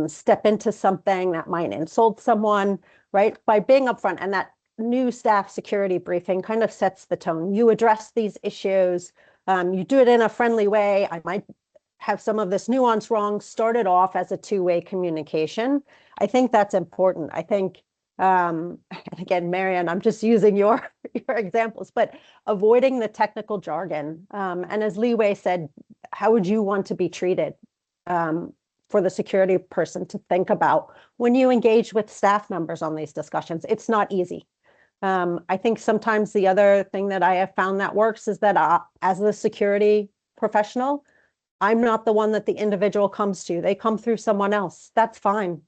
S4: step into something that might insult someone, right? By being upfront, and that new staff security briefing kind of sets the tone. You address these issues, you do it in a friendly way. I might have some of this nuance wrong, start it off as a two-way communication. I think that's important. I think, and again, Marianne, I'm just using your examples, but avoiding the technical jargon. And as Li Wei said, how would you want to be treated for the security person to think about when you engage with staff members on these discussions? It's not easy. I think sometimes the other thing that I have found that works is that as the security professional, I'm not the one that the individual comes to. They come through someone else. That's fine,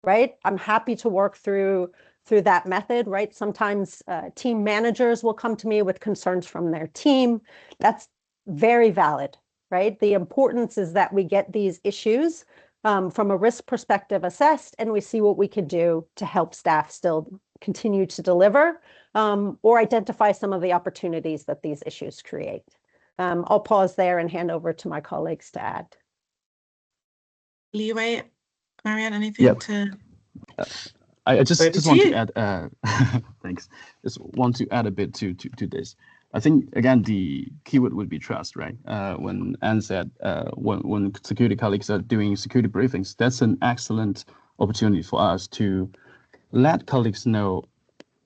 S4: right? I'm happy to work through that method, right? Sometimes team managers will come to me with concerns from their team. That's very valid, right? The importance is that we get these issues from a risk perspective assessed, and we see what we can do to help staff still continue to deliver or identify some of the opportunities that these issues create. I'll pause there and hand over to my colleagues to add.
S2: Li Wei, Marianne, anything to?
S1: I just want to add. Thanks. Just want to add a bit to this. I think again the keyword would be trust, right? When Anne said when security colleagues are doing security briefings, that's an excellent opportunity for us to let colleagues know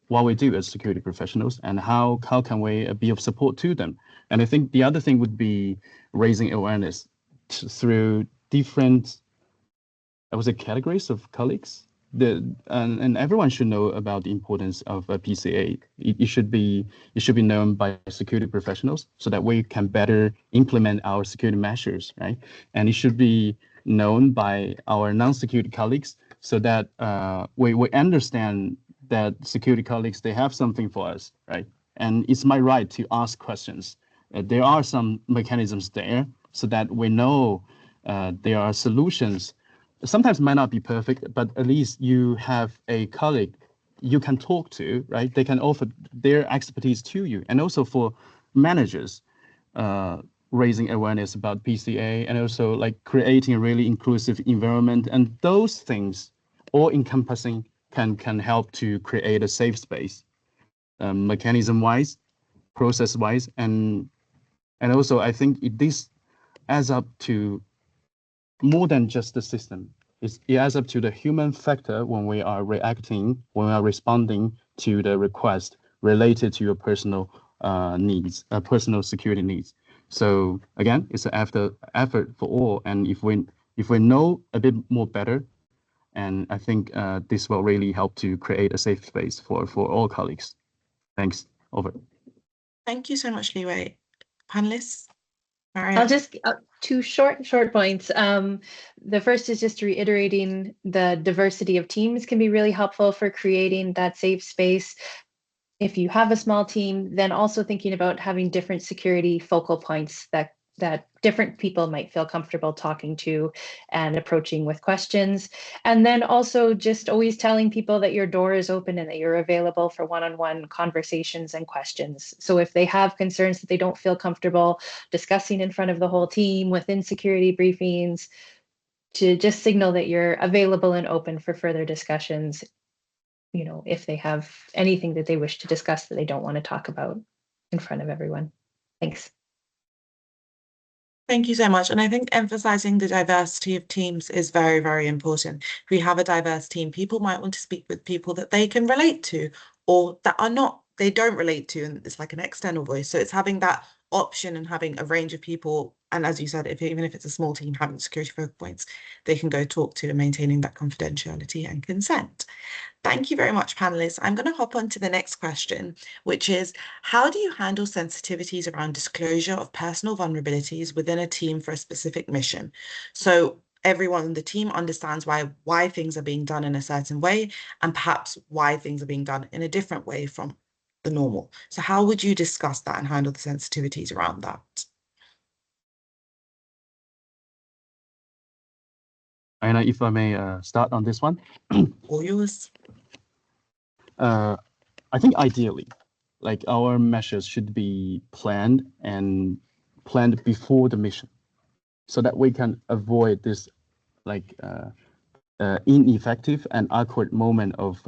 S1: what we do as security professionals and how can we be of support to them. And I think the other thing would be raising awareness through different, I would say, categories of colleagues. And everyone should know about the importance of a PCA. It should be known by security professionals so that we can better implement our security measures, right? And it should be known by our non-security colleagues so that we understand that security colleagues, they have something for us, right? And it's my right to ask questions. There are some mechanisms there so that we know there are solutions. Sometimes might not be perfect, but at least you have a colleague you can talk to, right? They can offer their expertise to you. And also for managers, raising awareness about PCA and also like creating a really inclusive environment. And those things all encompassing can help to create a safe space, mechanism-wise, process-wise, and also I think this adds up to more than just the system. It adds up to the human factor when we are reacting, when we are responding to the request related to your personal needs, personal security needs. So again, it's an effort for all. And if we know a bit more better, and I think this will really help to create a safe space for all colleagues. Thanks. Over.
S2: Thank you so much, Li Wei. Panelists?
S3: I'll Two short points. The first is just reiterating the diversity of teams can be really helpful for creating that safe space. If you have a small team, then also thinking about having different security focal points that different people might feel comfortable talking to and approaching with questions. And then also just always telling people that your door is open and that you're available for one-on-one conversations and questions. So if they have concerns that they don't feel comfortable discussing in front of the whole team within security briefings, to just signal that you're available and open for further discussions, you know, if they have anything that they wish to discuss that they don't want to talk about in front of everyone. Thanks.
S2: Thank you so much. And I think emphasizing the diversity of teams is very, very important. If we have a diverse team, people might want to speak with people that they can relate to or that are not, they don't relate to, and it's like an external voice. So it's having that option and having a range of people. And as you said, even if it's a small team, having security focal points, they can go talk to and maintaining that confidentiality and consent. Thank you very much, panelists. I'm going to hop on to the next question, which is, how do you handle sensitivities around disclosure of personal vulnerabilities within a team for a specific mission? So everyone in the team understands why things are being done in a certain way, and perhaps why things are being done in a different way from the normal. So how would you discuss that and handle the sensitivities around that?
S1: Anna, if I may start on this one.
S2: All yours.
S1: I think ideally, like our measures should be planned before the mission, so that we can avoid this like ineffective and awkward moment of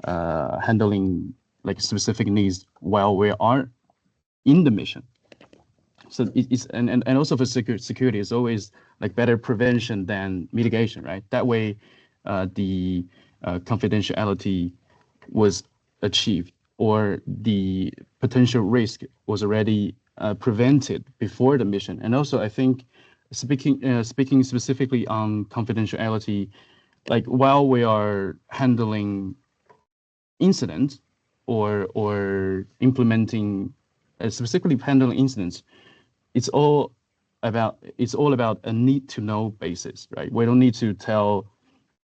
S1: handling like specific needs while we are in the mission. So it's and also for security is always like better prevention than mitigation, right? That way, the confidentiality was achieved, or the potential risk was already prevented before the mission. And also, I think speaking specifically on confidentiality, like while we are handling incidents or implementing specifically handling incidents, it's all about a need to know basis, right? We don't need to tell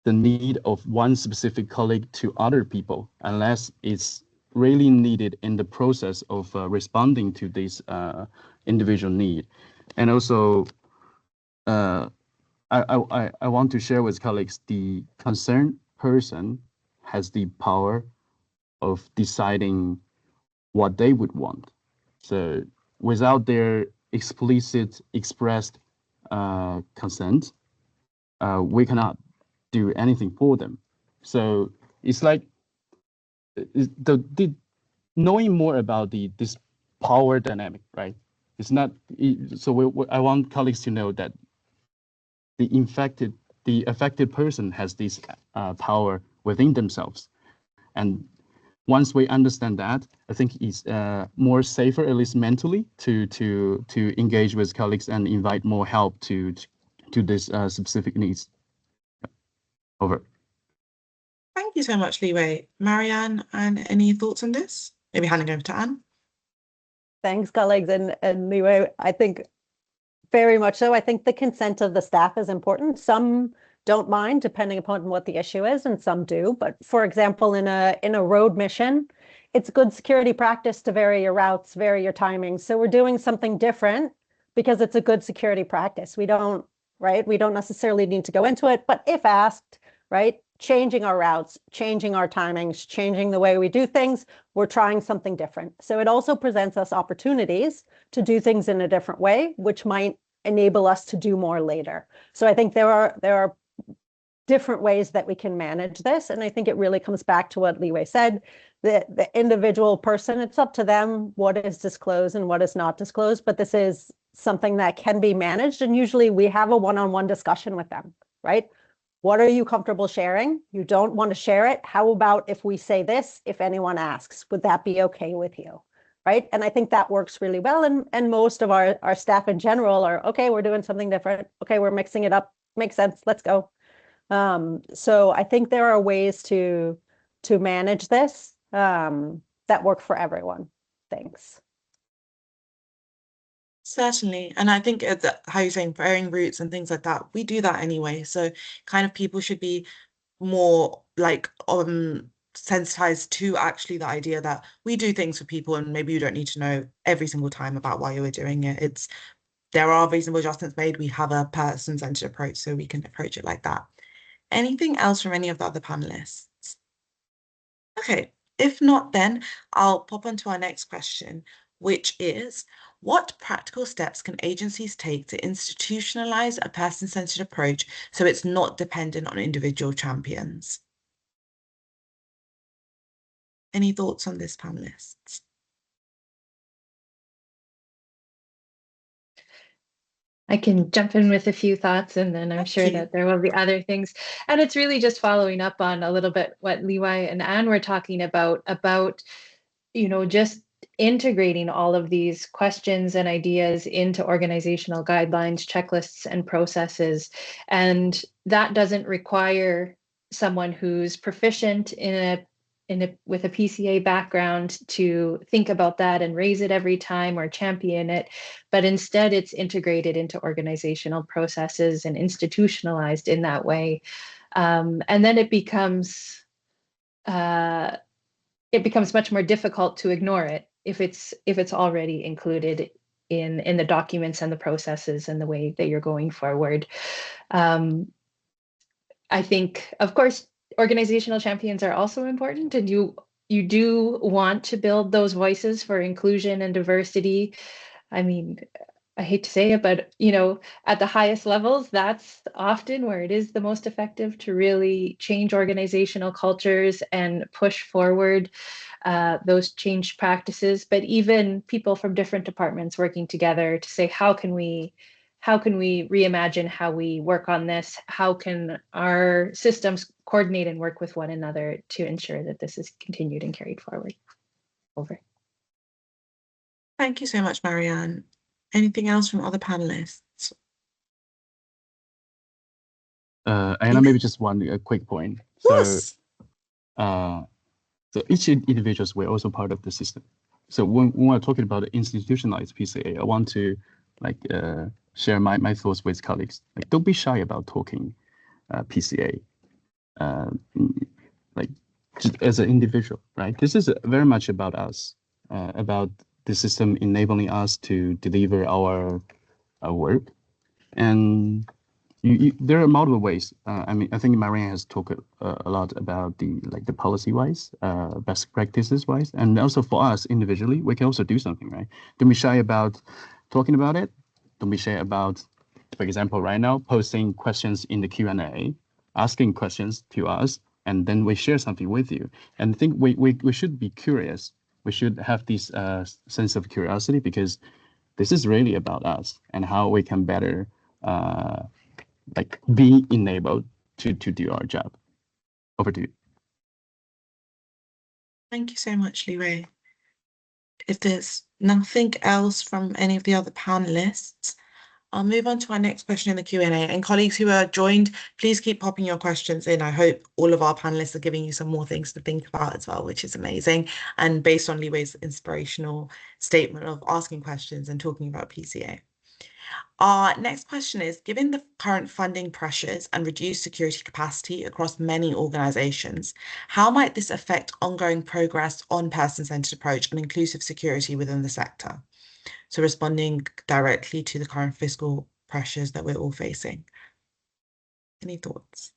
S1: the need of one specific colleague to other people unless it's really needed in the process of responding to this individual need. And also, I want to share with colleagues, the concerned person has the power of deciding what they would want. So without their explicit expressed consent, we cannot do anything for them. So it's like the knowing more about this power dynamic, right? It's not so. I want colleagues to know that the affected person has this power within themselves, and once we understand that, I think it's more safer, at least mentally, to engage with colleagues and invite more help to this specific needs. Over.
S2: Thank you so much, Li Wei. Marianne, and any thoughts on this? Maybe handing over to Anne.
S4: Thanks, colleagues, and Li Wei, I think very much so. I think the consent of the staff is important. Some don't mind, depending upon what the issue is, and some do. But for example, in a road mission, it's good security practice to vary your routes, vary your timings. So we're doing something different because it's a good security practice. We don't necessarily need to go into it, but if asked, right, changing our routes, changing our timings, changing the way we do things, we're trying something different. So it also presents us opportunities to do things in a different way, which might enable us to do more later. So I think there are different ways that we can manage this. And I think it really comes back to what Li Wei said, the individual person, it's up to them what is disclosed and what is not disclosed, but this is something that can be managed. And usually we have a one-on-one discussion with them, right? What are you comfortable sharing? You don't want to share it. How about if we say this, if anyone asks, would that be okay with you? Right. And I think that works really well. And most of our staff in general are, okay, we're doing something different. Okay, we're mixing it up. Makes sense. Let's go. So I think there are ways to manage this that work for everyone. Thanks.
S2: Certainly. And I think how you're saying varying routes and things like that, we do that anyway. So kind of people should be more like sensitized to actually the idea that we do things for people and maybe you don't need to know every single time about why you were doing it. There are reasonable adjustments made. We have a person-centered approach, so we can approach it like that. Anything else from any of the other panelists? Okay, if not, then I'll pop on to our next question, which is, what practical steps can agencies take to institutionalize a person-centered approach so it's not dependent on individual champions? Any thoughts on this, panelists?
S3: I can jump in with a few thoughts, and then I'm sure that there will be other things. And it's really just following up on a little bit what Levi and Anne were talking about, just integrating all of these questions and ideas into organizational guidelines, checklists, and processes. And that doesn't require someone who's proficient with a PCA background to think about that and raise it every time or champion it, but instead it's integrated into organizational processes and institutionalized in that way. And then it becomes much more difficult to ignore it if it's already included in the documents and the processes and the way that you're going forward. I think, of course, organizational champions are also important, and you do want to build those voices for inclusion and diversity. I mean, I hate to say it, but at the highest levels, that's often where it is the most effective to really change organizational cultures and push forward those change practices. But even people from different departments working together to say, how can we reimagine how we work on this? How can our systems coordinate and work with one another to ensure that this is continued and carried forward? Over.
S2: Thank you so much, Marianne. Anything else from other panelists?
S1: And maybe just one quick point.
S2: Yes.
S1: So each individuals were also part of the system. So when we're talking about institutionalized PCA, I want to share my thoughts with colleagues. Don't be shy about talking PCA, just as an individual, right? This is very much about us, about the system enabling us to deliver our work. And there are multiple ways. I think Marianne has talked a lot about the policy-wise, best practices-wise, and also for us individually, we can also do something, right? Don't be shy about talking about it. Don't be shy about, for example, right now, posting questions in the Q&A, asking questions to us, and then we share something with you. And I think we should be curious. We should have this sense of curiosity, because this is really about us and how we can better be enabled to do our job. Over to you.
S2: Thank you so much, Li Wei. If there's nothing else from any of the other panelists, I'll move on to our next question in the Q&A. And colleagues who are joined, please keep popping your questions in. I hope all of our panelists are giving you some more things to think about as well, which is amazing. And based on Li Wei's inspirational statement of asking questions and talking about PCA. Our next question is, given the current funding pressures and reduced security capacity across many organizations, how might this affect ongoing progress on person-centered approach and inclusive security within the sector? So responding directly to the current fiscal pressures that we're all facing. Any thoughts?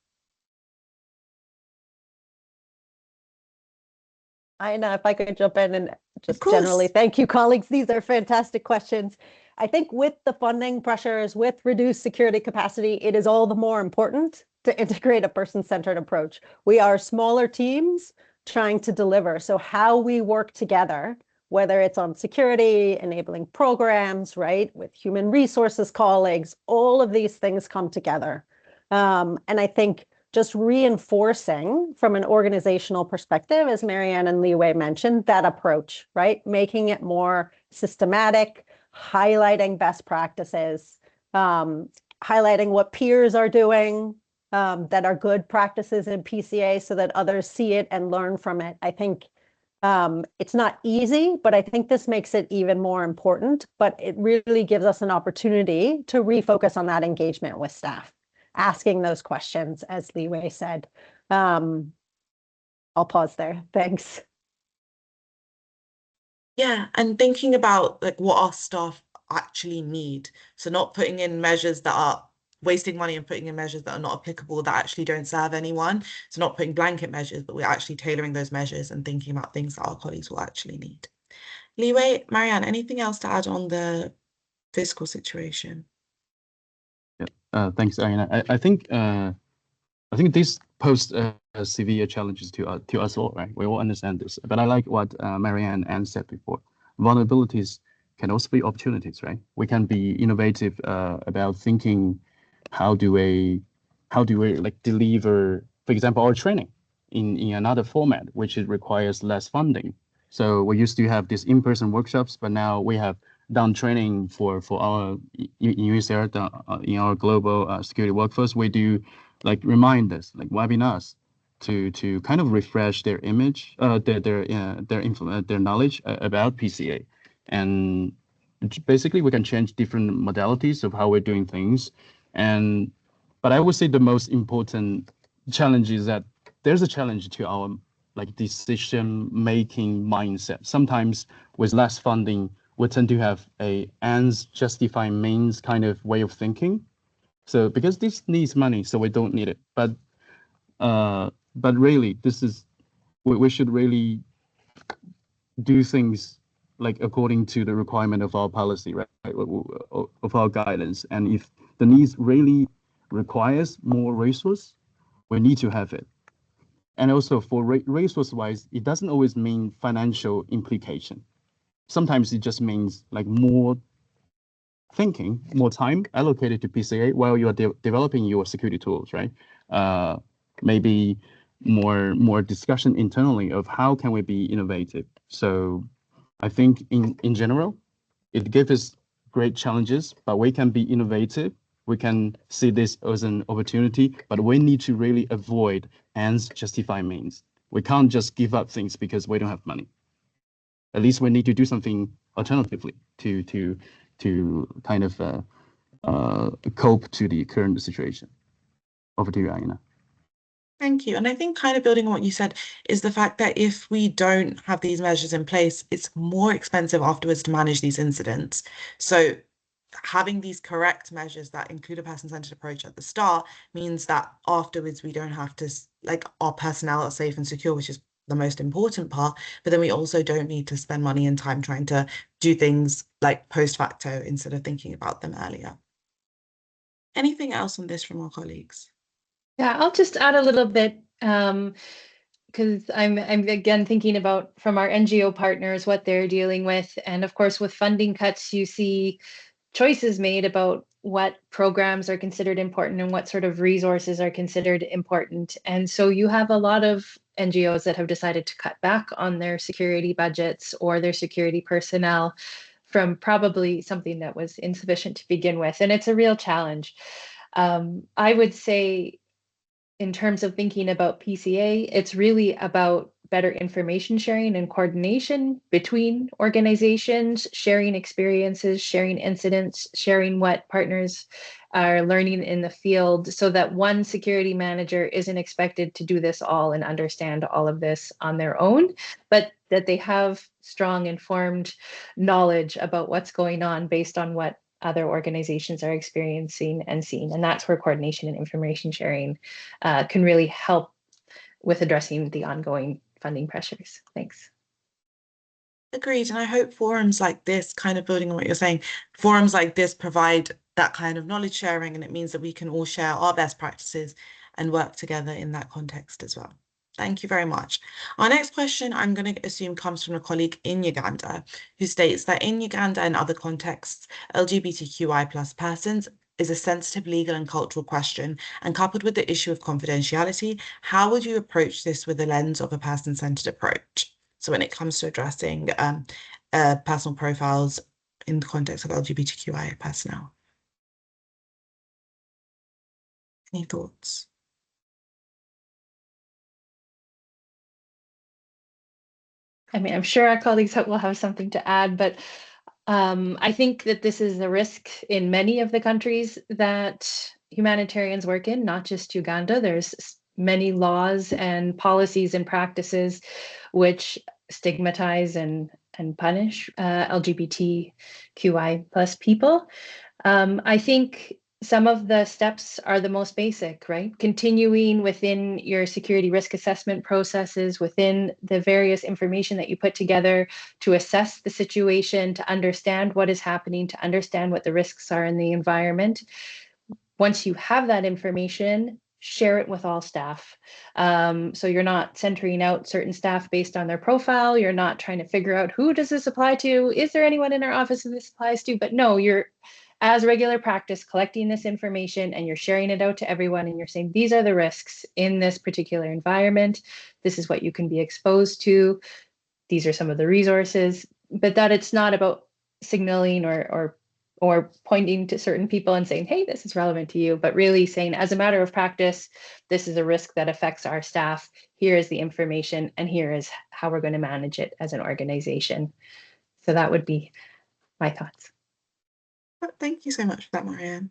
S4: Ina, if I could jump in and just generally thank you, colleagues. These are fantastic questions. I think with the funding pressures, with reduced security capacity, it is all the more important to integrate a person-centered approach. We are smaller teams trying to deliver. So how we work together, whether it's on security, enabling programs, right, with human resources colleagues, all of these things come together. And I think just reinforcing from an organizational perspective, as Marianne and Li Wei mentioned, that approach, right? Making it more systematic, highlighting best practices, highlighting what peers are doing that are good practices in PCA so that others see it and learn from it. I think It's not easy, but I think this makes it even more important, but it really gives us an opportunity to refocus on that engagement with staff, asking those questions, as Li Wei said. I'll pause there. Thanks.
S2: Yeah, and thinking about like what our staff actually need. So not putting in measures that are wasting money and putting in measures that are not applicable, that actually don't serve anyone. So not putting blanket measures, but we're actually tailoring those measures and thinking about things that our colleagues will actually need. Li Wei, Marianne, anything else to add on the fiscal situation?
S1: Yeah. Thanks, Aina. I think this poses severe challenges to us all, right? We all understand this. But I like what Marianne Ann said before. Vulnerabilities can also be opportunities, right? We can be innovative about thinking how do we like deliver, for example, our training in another format, which requires less funding. So we used to have these in-person workshops, but now we have done training for our in USAID, in our global security workforce. We do like reminders, like webinars, to kind of refresh their image, their knowledge about PCA, and basically we can change different modalities of how we're doing things, but I would say the most important challenge is that there's a challenge to our like decision-making mindset. Sometimes with less funding, we tend to have a ends justify means kind of way of thinking. So because this needs money, so we don't need it. But really, we should really do things like according to the requirement of our policy, right? Of our guidance. And if the needs really requires more resource, we need to have it. And also for resource-wise, it doesn't always mean financial implication. Sometimes it just means like more thinking, more time allocated to PCA while you are developing your security tools, right? Maybe more discussion internally of how can we be innovative. So I think in general, it gives us great challenges, but we can be innovative. We can see this as an opportunity, but we need to really avoid ends justify means. We can't just give up things because we don't have money. At least we need to do something alternatively to kind of cope to the current situation. Over to you, Aina.
S2: Thank you. And I think kind of building on what you said is the fact that if we don't have these measures in place, it's more expensive afterwards to manage these incidents. So having these correct measures that include a person-centered approach at the start means that afterwards we don't have to, like, our personnel are safe and secure, which is the most important part, but then we also don't need to spend money and time trying to do things like post facto instead of thinking about them earlier. Anything else on this from our colleagues?
S3: Yeah, I'll just add a little bit because I'm again thinking about from our NGO partners what they're dealing with, and of course with funding cuts, you see choices made about what programs are considered important and what sort of resources are considered important. And so you have a lot of NGOs that have decided to cut back on their security budgets or their security personnel from probably something that was insufficient to begin with. And it's a real challenge. I would say in terms of thinking about PCA, it's really about better information sharing and coordination between organizations, sharing experiences, sharing incidents, sharing what partners are learning in the field so that one security manager isn't expected to do this all and understand all of this on their own, but that they have strong informed knowledge about what's going on based on what other organizations are experiencing and seeing. And that's where coordination and information sharing can really help with addressing the ongoing funding pressures. Thanks.
S2: Agreed. And I hope forums like this, kind of building on what you're saying, forums like this provide that kind of knowledge sharing, and it means that we can all share our best practices and work together in that context as well. Thank you very much. Our next question, I'm going to assume, comes from a colleague in Uganda who states that in Uganda and other contexts, LGBTQI+ persons is a sensitive legal and cultural question, and coupled with the issue of confidentiality, how would you approach this with the lens of a person-centered approach? So when it comes to addressing personal profiles in the context of LGBTQI personnel. Any thoughts?
S3: I mean, I'm sure our colleagues will have something to add, but I think that this is a risk in many of the countries that humanitarians work in, not just Uganda. There's many laws and policies and practices which stigmatize and punish LGBTQI plus people. I think some of the steps are the most basic, right? Continuing within your security risk assessment processes, within the various information that you put together to assess the situation, to understand what is happening, to understand what the risks are in the environment. Once you have that information, share it with all staff. So you're not centering out certain staff based on their profile. You're not trying to figure out who does this apply to? Is there anyone in our office who this applies to? But no, you're, as regular practice, collecting this information and you're sharing it out to everyone and you're saying, these are the risks in this particular environment. This is what you can be exposed to. These are some of the resources, but that it's not about signaling or pointing to certain people and saying, hey, this is relevant to you, but really saying, as a matter of practice, this is a risk that affects our staff. Here is the information, and here is how we're going to manage it as an organization. So that would be my thoughts.
S2: Thank you so much for that, Marianne.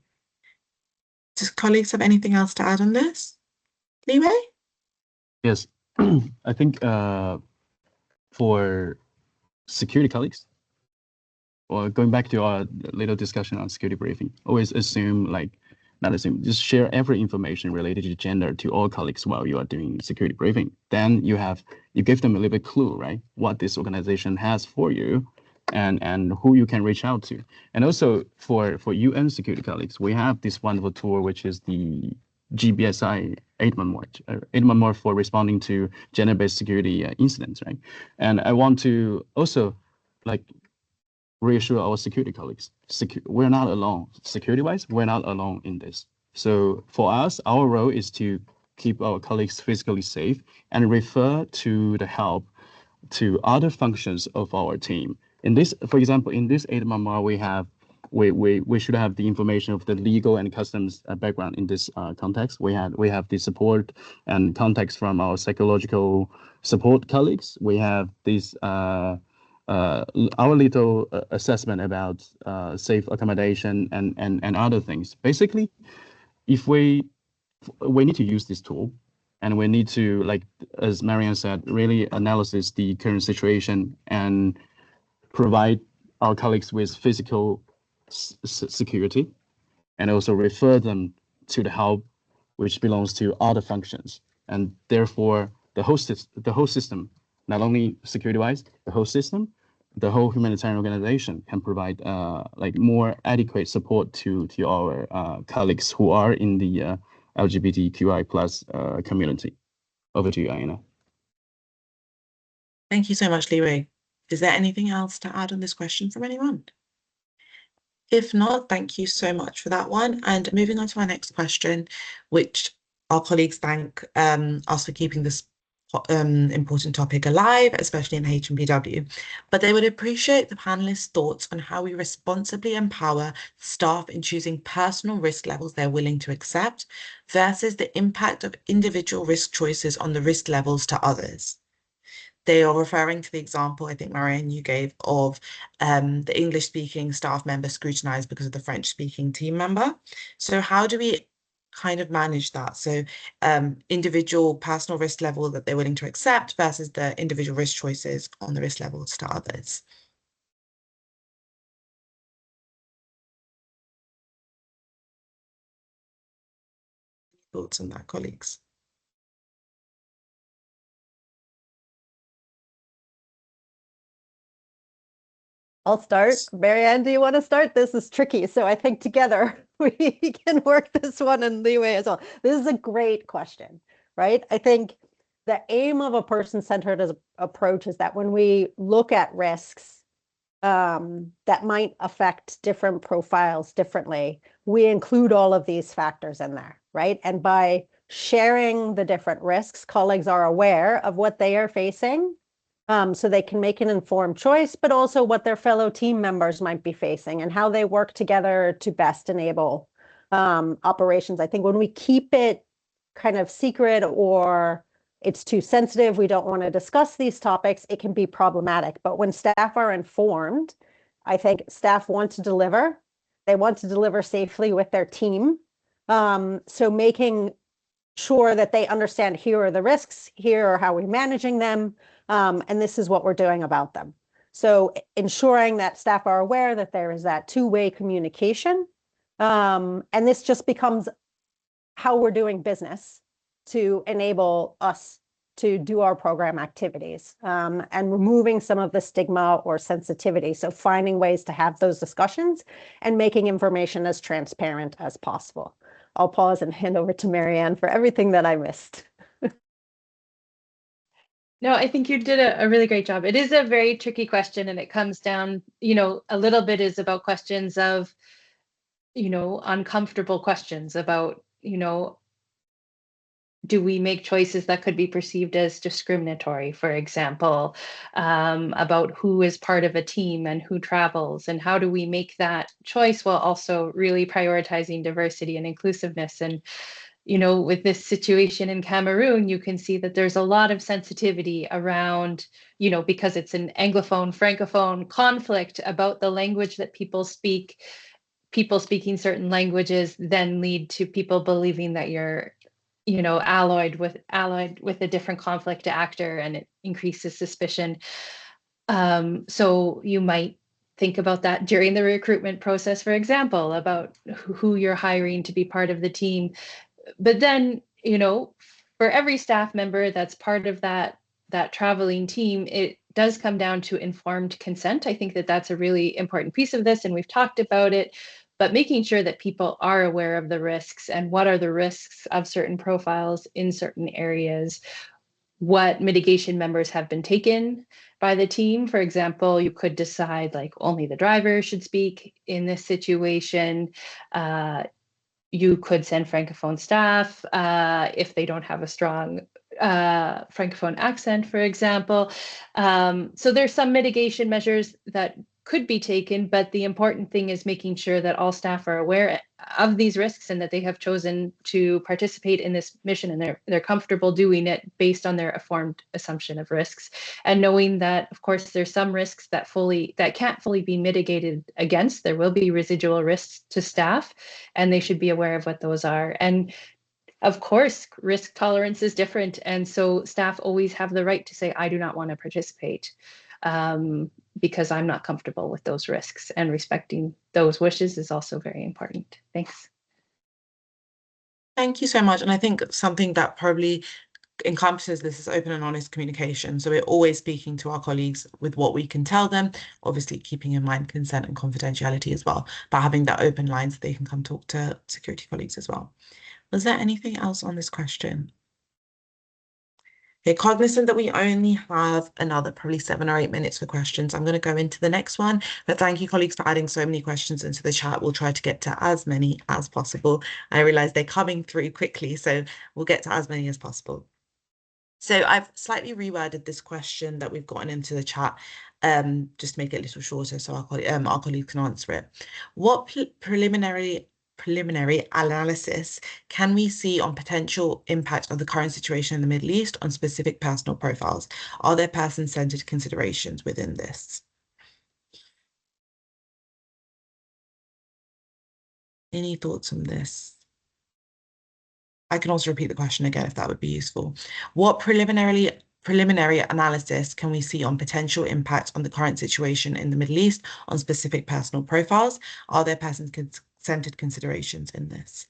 S2: Does colleagues have anything else to add on this? Liwei?
S1: Yes, I think for security colleagues, or going back to our little discussion on security briefing, always assume, like, not assume, just share every information related to gender to all colleagues while you are doing security briefing. Then you give them a little bit clue, right? What this organization has for you and who you can reach out to. And also for UN security colleagues, we have this wonderful tool, which is the GBSI 811 for responding to gender-based security incidents, right? And I want to also, like, reassure our security colleagues, we're not alone. Security-wise, we're not alone in this. So for us, our role is to keep our colleagues physically safe and refer to the help to other functions of our team. In this, for example, in this 811, we should have the information of the legal and customs background in this context. We have the support and context from our psychological support colleagues. We have this our little assessment about safe accommodation and other things. Basically, if we need to use this tool, and we need to, like, as Marianne said, really analyze the current situation and provide our colleagues with physical security, and also refer them to the help which belongs to other functions. And therefore, the whole system, not only security-wise, the whole system, the whole humanitarian organization can provide like more adequate support to our colleagues who are in the LGBTQI plus community. Over to you, Aina.
S2: Thank you so much, Liwei. Is there anything else to add on this question from anyone? If not, thank you so much for that one. And moving on to our next question, which our colleagues thank us for keeping this important topic alive, especially in HNPW, but they would appreciate the panelists' thoughts on how we responsibly empower staff in choosing personal risk levels they're willing to accept versus the impact of individual risk choices on the risk levels to others. They are referring to the example, I think, Marianne, you gave of the English-speaking staff member scrutinized because of the French-speaking team member. So how do we kind of manage that? So individual personal risk level that they're willing to accept versus the individual risk choices on the risk levels to others. Thoughts on that, colleagues?
S4: I'll start. Marianne, do you want to start? This is tricky, so I think together we can work this one in Liwei as well. This is a great question, right? I think the aim of a person-centered approach is that when we look at risks that might affect different profiles differently, we include all of these factors in there, right? And by sharing the different risks, colleagues are aware of what they are facing, so they can make an informed choice, but also what their fellow team members might be facing and how they work together to best enable operations. I think when we keep it kind of secret or it's too sensitive, we don't want to discuss these topics, it can be problematic. But when staff are informed, I think staff want to deliver. They want to deliver safely with their team. So making sure that they understand, here are the risks, here are how we're managing them, and this is what we're doing about them. So ensuring that staff are aware that there is that two-way communication, and this just becomes how we're doing business to enable us to do our program activities, and removing some of the stigma or sensitivity. So finding ways to have those discussions and making information as transparent as possible. I'll pause and hand over to Marianne for everything that I missed.
S3: No, I think you did a really great job. It is a very tricky question, and it comes down, a little bit is about questions of, uncomfortable questions about, do we make choices that could be perceived as discriminatory, for example, about who is part of a team and who travels, and how do we make that choice while also really prioritizing diversity and inclusiveness? And, with this situation in Cameroon, you can see that there's a lot of sensitivity around, because it's an Anglophone, Francophone conflict about the language that people speak. People speaking certain languages then lead to people believing that you're allied with a different conflict actor, and it increases suspicion. So you might think about that during the recruitment process, for example, about who you're hiring to be part of the team. But then, for every staff member that's part of that traveling team, it does come down to informed consent. I think that that's a really important piece of this, and we've talked about it. But making sure that people are aware of the risks and what are the risks of certain profiles in certain areas, what mitigation members have been taken by the team. For example, you could decide like only the driver should speak in this situation. You could send Francophone staff if they don't have a strong Francophone accent, for example. So there's some mitigation measures that could be taken, but the important thing is making sure that all staff are aware of these risks and that they have chosen to participate in this mission, and they're comfortable doing it based on their informed assumption of risks, and knowing that, of course, there's some risks that can't fully be mitigated against. There will be residual risks to staff, and they should be aware of what those are. And of course, risk tolerance is different, and so staff always have the right to say, I do not want to participate, because I'm not comfortable with those risks, and respecting those wishes is also very important. Thanks.
S2: Thank you so much. And I think something that probably encompasses this is open and honest communication. So we're always speaking to our colleagues with what we can tell them, obviously keeping in mind consent and confidentiality as well, but having that open line so they can come talk to security colleagues as well. Was there anything else on this question? Okay, cognizant that we only have another probably 7 or 8 minutes for questions, I'm going to go into the next one. But thank you, colleagues, for adding so many questions into the chat. We'll try to get to as many as possible. I realize they're coming through quickly, so we'll get to as many as possible. So I've slightly reworded this question that we've gotten into the chat, just to make it a little shorter so our colleagues can answer it. What preliminary analysis can we see on potential impact of the current situation in the Middle East on specific personal profiles? Are there person-centered considerations within this? Any thoughts on this? I can also repeat the question again if that would be useful. What preliminary analysis can we see on potential impact on the current situation in the Middle East on specific personal profiles? Are there person-centered considerations in this?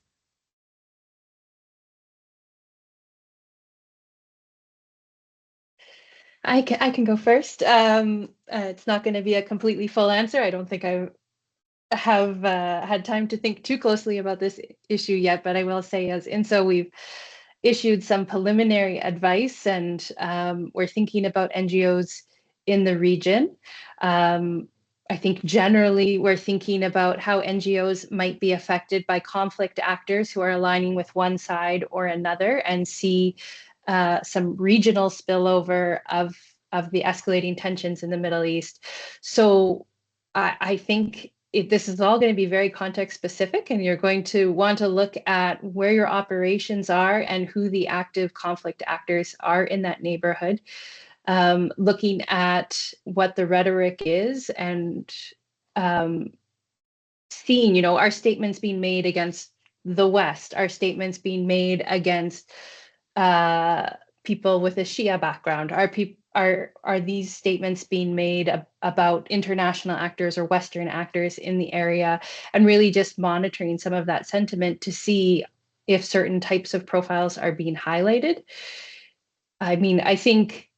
S3: I can go first. It's not going to be a completely full answer. I don't think I have had time to think too closely about this issue yet, but I will say, as INSO, we've issued some preliminary advice, and we're thinking about NGOs in the region. I think generally we're thinking about how NGOs might be affected by conflict actors who are aligning with one side or another, and see some regional spillover of the escalating tensions in the Middle East. So I think this is all going to be very context specific, and you're going to want to look at where your operations are and who the active conflict actors are in that neighborhood. Looking at what the rhetoric is and seeing, you know, are statements being made against the West? Are statements being made against people with a Shia background? Are these statements being made about international actors or Western actors in the area? And really just monitoring some of that sentiment to see if certain types of profiles are being highlighted. I mean, I think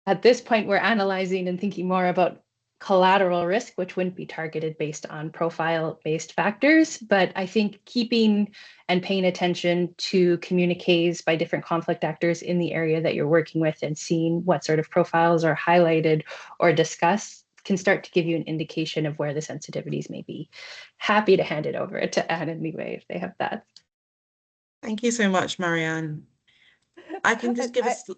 S3: at this point, we're analyzing and thinking more about collateral risk, which wouldn't be targeted based on profile-based factors. But I think keeping and paying attention to communiques by different conflict actors in the area that you're working with and seeing what sort of profiles are highlighted or discussed can start to give you an indication of where the sensitivities may be. Happy to hand it over to Anne and Liwei if they have that.
S2: Thank you so much, Marianne. I can just give us...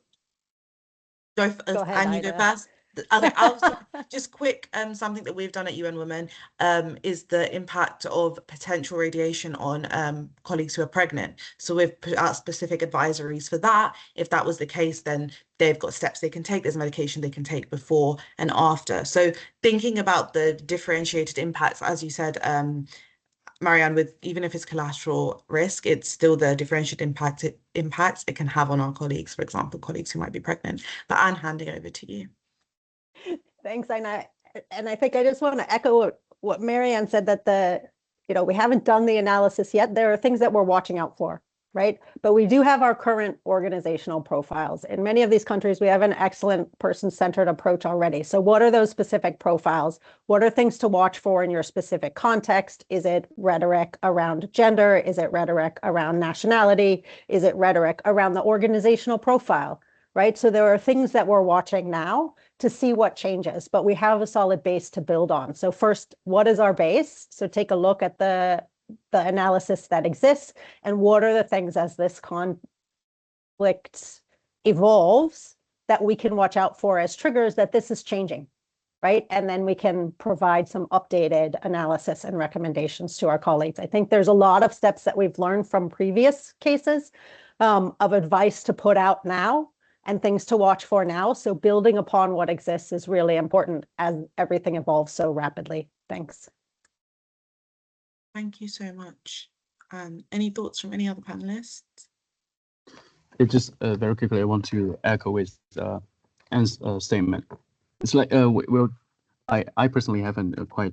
S2: Go
S4: ahead,
S2: and you go
S4: Ina.
S2: first. Okay, I'll just quick something that we've done at UN Women is the impact of potential radiation on colleagues who are pregnant. So we've put out specific advisories for that. If that was the case, then they've got steps they can take. There's medication they can take before and after. So thinking about the differentiated impacts, as you said, Marianne, with even if it's collateral risk, it's still the differentiated impacts it can have on our colleagues, for example, colleagues who might be pregnant. But Anne, handing over to you.
S4: Thanks, Ina. And I think I just want to echo what Marianne said, that we haven't done the analysis yet. There are things that we're watching out for, right? But we do have our current organizational profiles. In many of these countries, we have an excellent person-centered approach already. So what are those specific profiles? What are things to watch for in your specific context? Is it rhetoric around gender? Is it rhetoric around nationality? Is it rhetoric around the organizational profile, right? So there are things that we're watching now to see what changes, but we have a solid base to build on. So first, what is our base? So take a look at the analysis that exists, and what are the things as this conflict evolves that we can watch out for as triggers that this is changing, right? And then we can provide some updated analysis and recommendations to our colleagues. I think there's a lot of steps that we've learned from previous cases of advice to put out now and things to watch for now. So building upon what exists is really important as everything evolves so rapidly. Thanks.
S2: Thank you so much. Any thoughts from any other panelists?
S1: It just very quickly, I want to echo his Anne's statement. It's like I personally haven't quite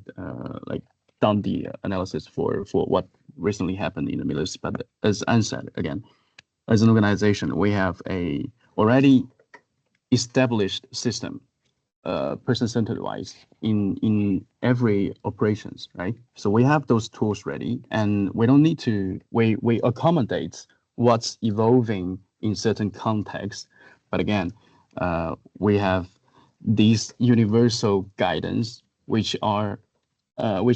S1: like done the analysis for what recently happened in the Middle East, but as Anne said, again, as an organization, we have a already established system, person-centered wise, in every operations, right? So we have those tools ready, and we don't need to we accommodate what's evolving in certain contexts. But again, we have these universal guidance, which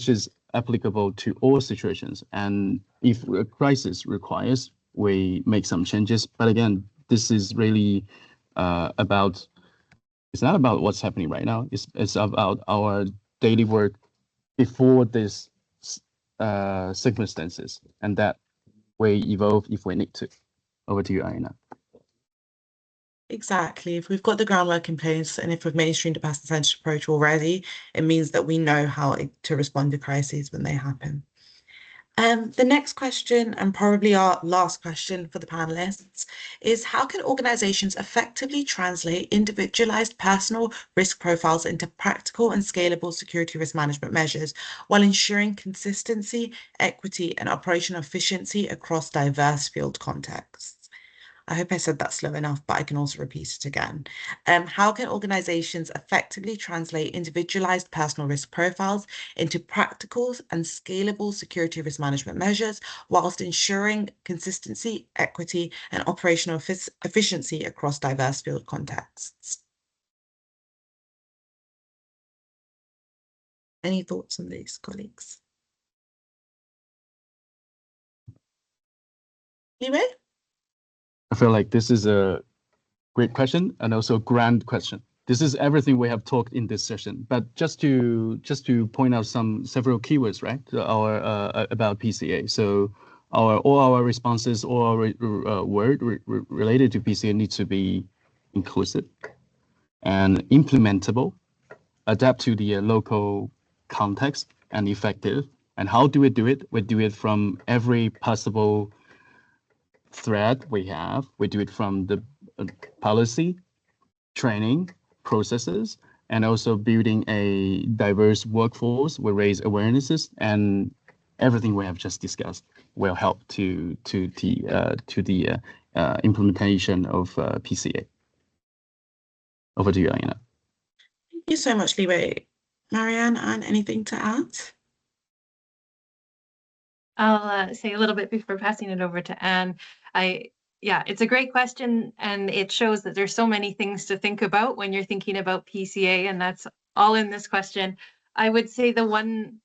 S1: is applicable to all situations. And if a crisis requires, we make some changes. But again, this is really about, it's not about what's happening right now. It's about our daily work before these circumstances, and that we evolve if we need to. Over to you, Aina.
S2: Exactly. If we've got the groundwork in place and if we've mainstreamed a person-centered approach already, it means that we know how to respond to crises when they happen. The next question, and probably our last question for the panelists, is how can organizations effectively translate individualized personal risk profiles into practical and scalable security risk management measures while ensuring consistency, equity, and operational efficiency across diverse field contexts? I hope I said that slow enough, but I can also repeat it again. How can organizations effectively translate individualized personal risk profiles into practical and scalable security risk management measures whilst ensuring consistency, equity, and operational efficiency across diverse field contexts? Any thoughts on these, colleagues? Liwei?
S1: I feel like this is a great question and also a grand question. this is everything we have talked in this session. But just to point out several keywords, right? About PCA. So all our responses, all our word related to PCA needs to be inclusive and implementable, adapt to the local context, and effective. And how do we do it? We do it from every possible thread we have. We do it from the policy, training, processes, and also building a diverse workforce. We raise awarenesses, and everything we have just discussed will help to the implementation of PCA. Over to you, Aina.
S2: Thank you so much, Liwei. Marianne, and anything to add?
S3: I'll say a little bit before passing it over to Anne. Yeah, it's a great question, and it shows that there's so many things to think about when you're thinking about PCA, and that's all in this question. I would say the one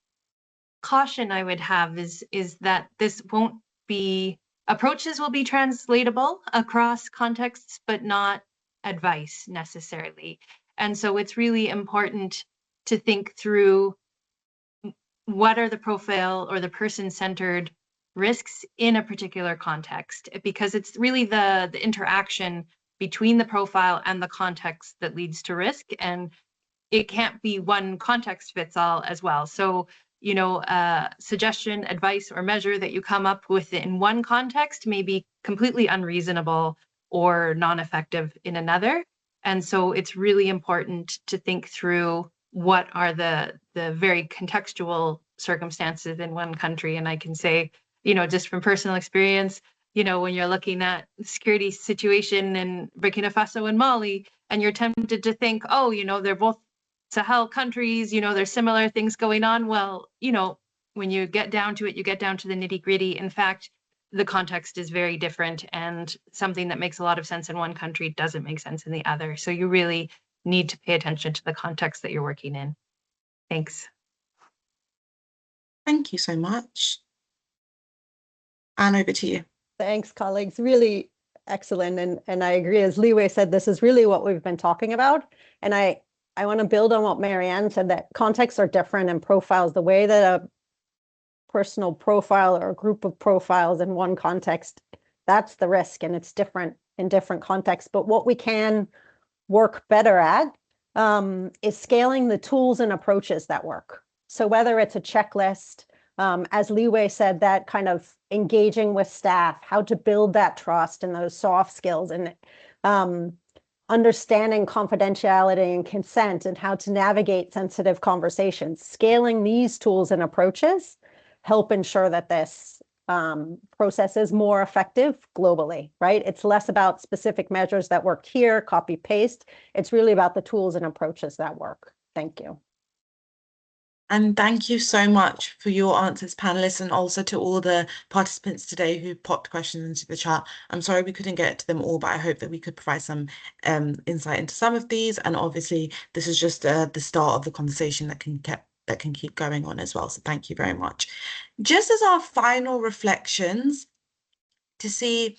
S3: caution I would have is that this won't be, approaches will be translatable across contexts, but not advice necessarily. And so it's really important to think through what are the profile or the person-centered risks in a particular context, because it's really the interaction between the profile and the context that leads to risk, and it can't be one context fits all as well. So, you know, suggestion, advice, or measure that you come up with in one context may be completely unreasonable or non-effective in another. And so it's really important to think through what are the very contextual circumstances in one country. And I can say, you know, just from personal experience, you know, when you're looking at the security situation in Burkina Faso and Mali, and you're tempted to think, oh, you know, they're both Sahel countries, you know, there's similar things going on. Well, you know, when you get down to it, you get down to the nitty gritty. In fact, the context is very different, and something that makes a lot of sense in one country doesn't make sense in the other. So you really need to pay attention to the context that you're working in. Thanks.
S2: Thank you so much. Anne, over to you.
S4: Thanks, colleagues. Really excellent. And I agree, as Liwei said, this is really what we've been talking about. And I want to build on what Marianne said, that contexts are different and profiles, the way that a personal profile or a group of profiles in one context, that's the risk, and it's different in different contexts. But what we can work better at is scaling the tools and approaches that work. So whether it's a checklist, as Liwei said, that kind of engaging with staff, how to build that trust and those soft skills, and understanding confidentiality and consent and how to navigate sensitive conversations. Scaling these tools and approaches help ensure that this process is more effective globally, right? It's less about specific measures that worked here, copy paste. It's really about the tools and approaches that work. Thank you.
S2: And thank you so much for your answers, panelists, and also to all the participants today who popped questions into the chat. I'm sorry we couldn't get to them all, but I hope that we could provide some insight into some of these. And obviously, this is just the start of the conversation that can keep going on as well. So thank you very much. Just as our final reflections to see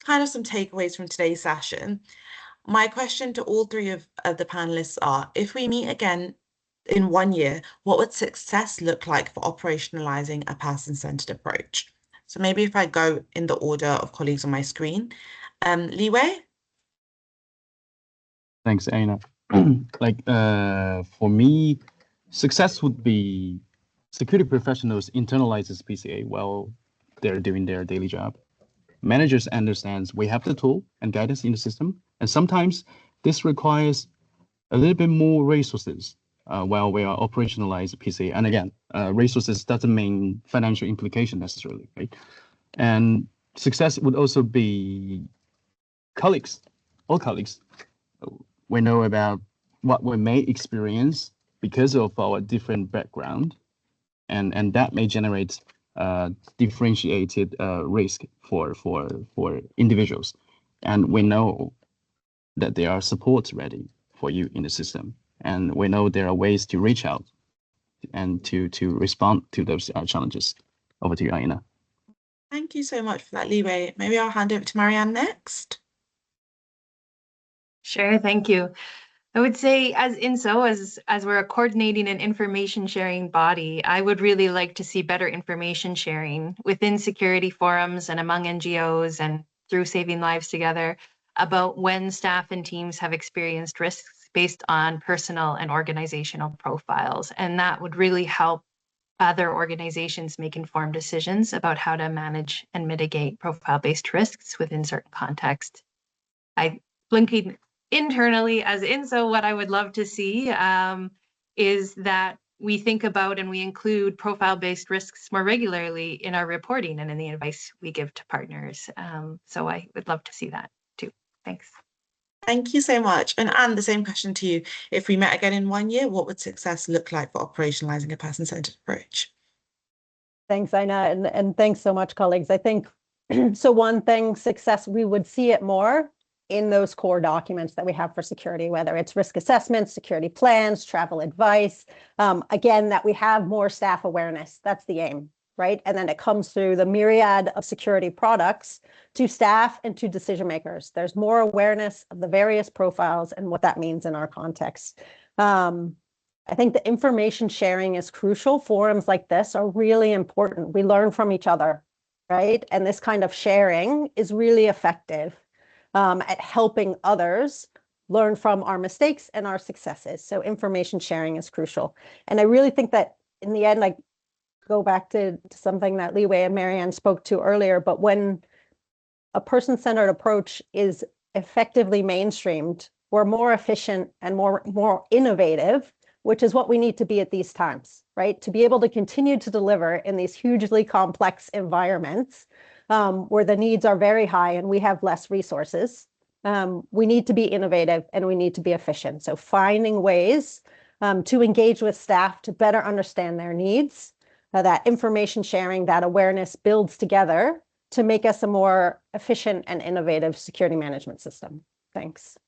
S2: kind of some takeaways from today's session, my question to all three of the panelists are, if we meet again in 1 year, what would success look like for operationalizing a person-centered approach? So maybe if I go in the order of colleagues on my screen, Liwei?
S1: Thanks, Aina. For me, success would be security professionals internalizes PCA while they're doing their daily job. Managers understands we have the tool and guidance in the system, and sometimes this requires a little bit more resources while we are operationalize PCA. And again, resources doesn't mean financial implication necessarily, right? And success would also be colleagues, all colleagues. We know about what we may experience because of our different background, and that may generate differentiated risk for individuals. And we know that there are supports ready for you in the system. And we know there are ways to reach out and to respond to those challenges. Over to you, Aina.
S2: Thank you so much for that, Liwei. Maybe I'll hand over to Marianne next.
S3: Sure, thank you. I would say as INSO, as we're a coordinating and information sharing body, I would really like to see better information sharing within security forums and among NGOs and through Saving Lives Together about when staff and teams have experienced risks based on personal and organizational profiles. And that would really help other organizations make informed decisions about how to manage and mitigate profile-based risks within certain contexts. Blinking internally as INSO, what I would love to see is that we think about and we include profile-based risks more regularly in our reporting and in the advice we give to partners. So I would love to see that too. Thanks.
S2: Thank you so much. And Anne, the same question to you. If we met again in 1 year, what would success look like for operationalizing a person-centered approach?
S4: Thanks, Ina, and thanks so much, colleagues. I think, so one thing, success, we would see it more in those core documents that we have for security, whether it's risk assessments, security plans, travel advice. Again, that we have more staff awareness. That's the aim, right? And then it comes through the myriad of security products to staff and to decision makers. There's more awareness of the various profiles and what that means in our context. I think the information sharing is crucial. Forums like this are really important. We learn from each other, right? And this kind of sharing is really effective at helping others learn from our mistakes and our successes. So information sharing is crucial. And I really think that in the end, I go back to something that Liwei and Marianne spoke to earlier, but when a person-centered approach is effectively mainstreamed, we're more efficient and more innovative, which is what we need to be at these times, right? To be able to continue to deliver in these hugely complex environments where the needs are very high and we have less resources. We need to be innovative and we need to be efficient. So finding ways to engage with staff to better understand their needs, that information sharing, that awareness builds together to make us a more efficient and innovative security management system. Thanks.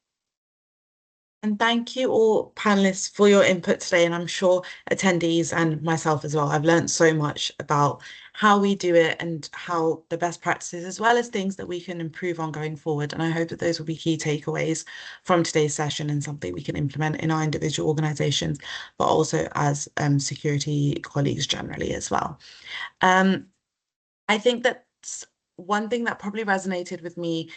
S2: And thank you all panelists for your input today. And I'm sure attendees and myself as well, I've learned so much about how we do it and how the best practices, as well as things that we can improve on going forward. And I hope that those will be key takeaways from today's session and something we can implement in our individual organizations, but also as security colleagues generally as well. I think that's one thing that probably resonated with me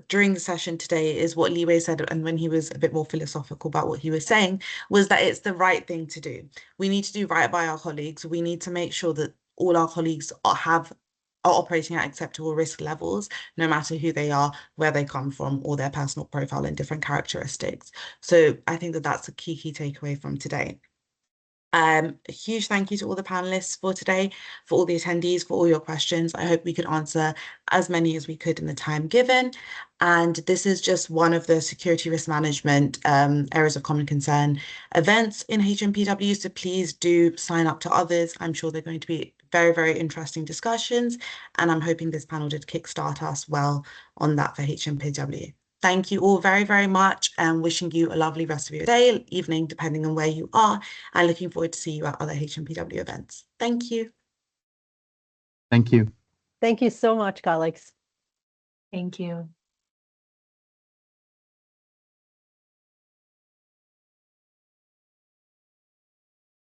S2: during the session today is what Liwei said, and when he was a bit more philosophical about what he was saying, was that it's the right thing to do. We need to do right by our colleagues. We need to make sure that all our colleagues are operating at acceptable risk levels, no matter who they are, where they come from, or their personal profile and different characteristics. So I think that that's a key takeaway from today. A huge thank you to all the panelists for today, for all the attendees, for all your questions. I hope we could answer as many as we could in the time given. And this is just one of the security risk management areas of common concern events in HNPW. So please do sign up to others. I'm sure they're going to be very, very interesting discussions. And I'm hoping this panel did kickstart us well on that for HNPW. Thank you all very, very much, and wishing you a lovely rest of your day, evening, depending on where you are, and looking forward to see you at other HNPW events. Thank you.
S1: Thank you.
S4: Thank you so much, colleagues.
S3: Thank you.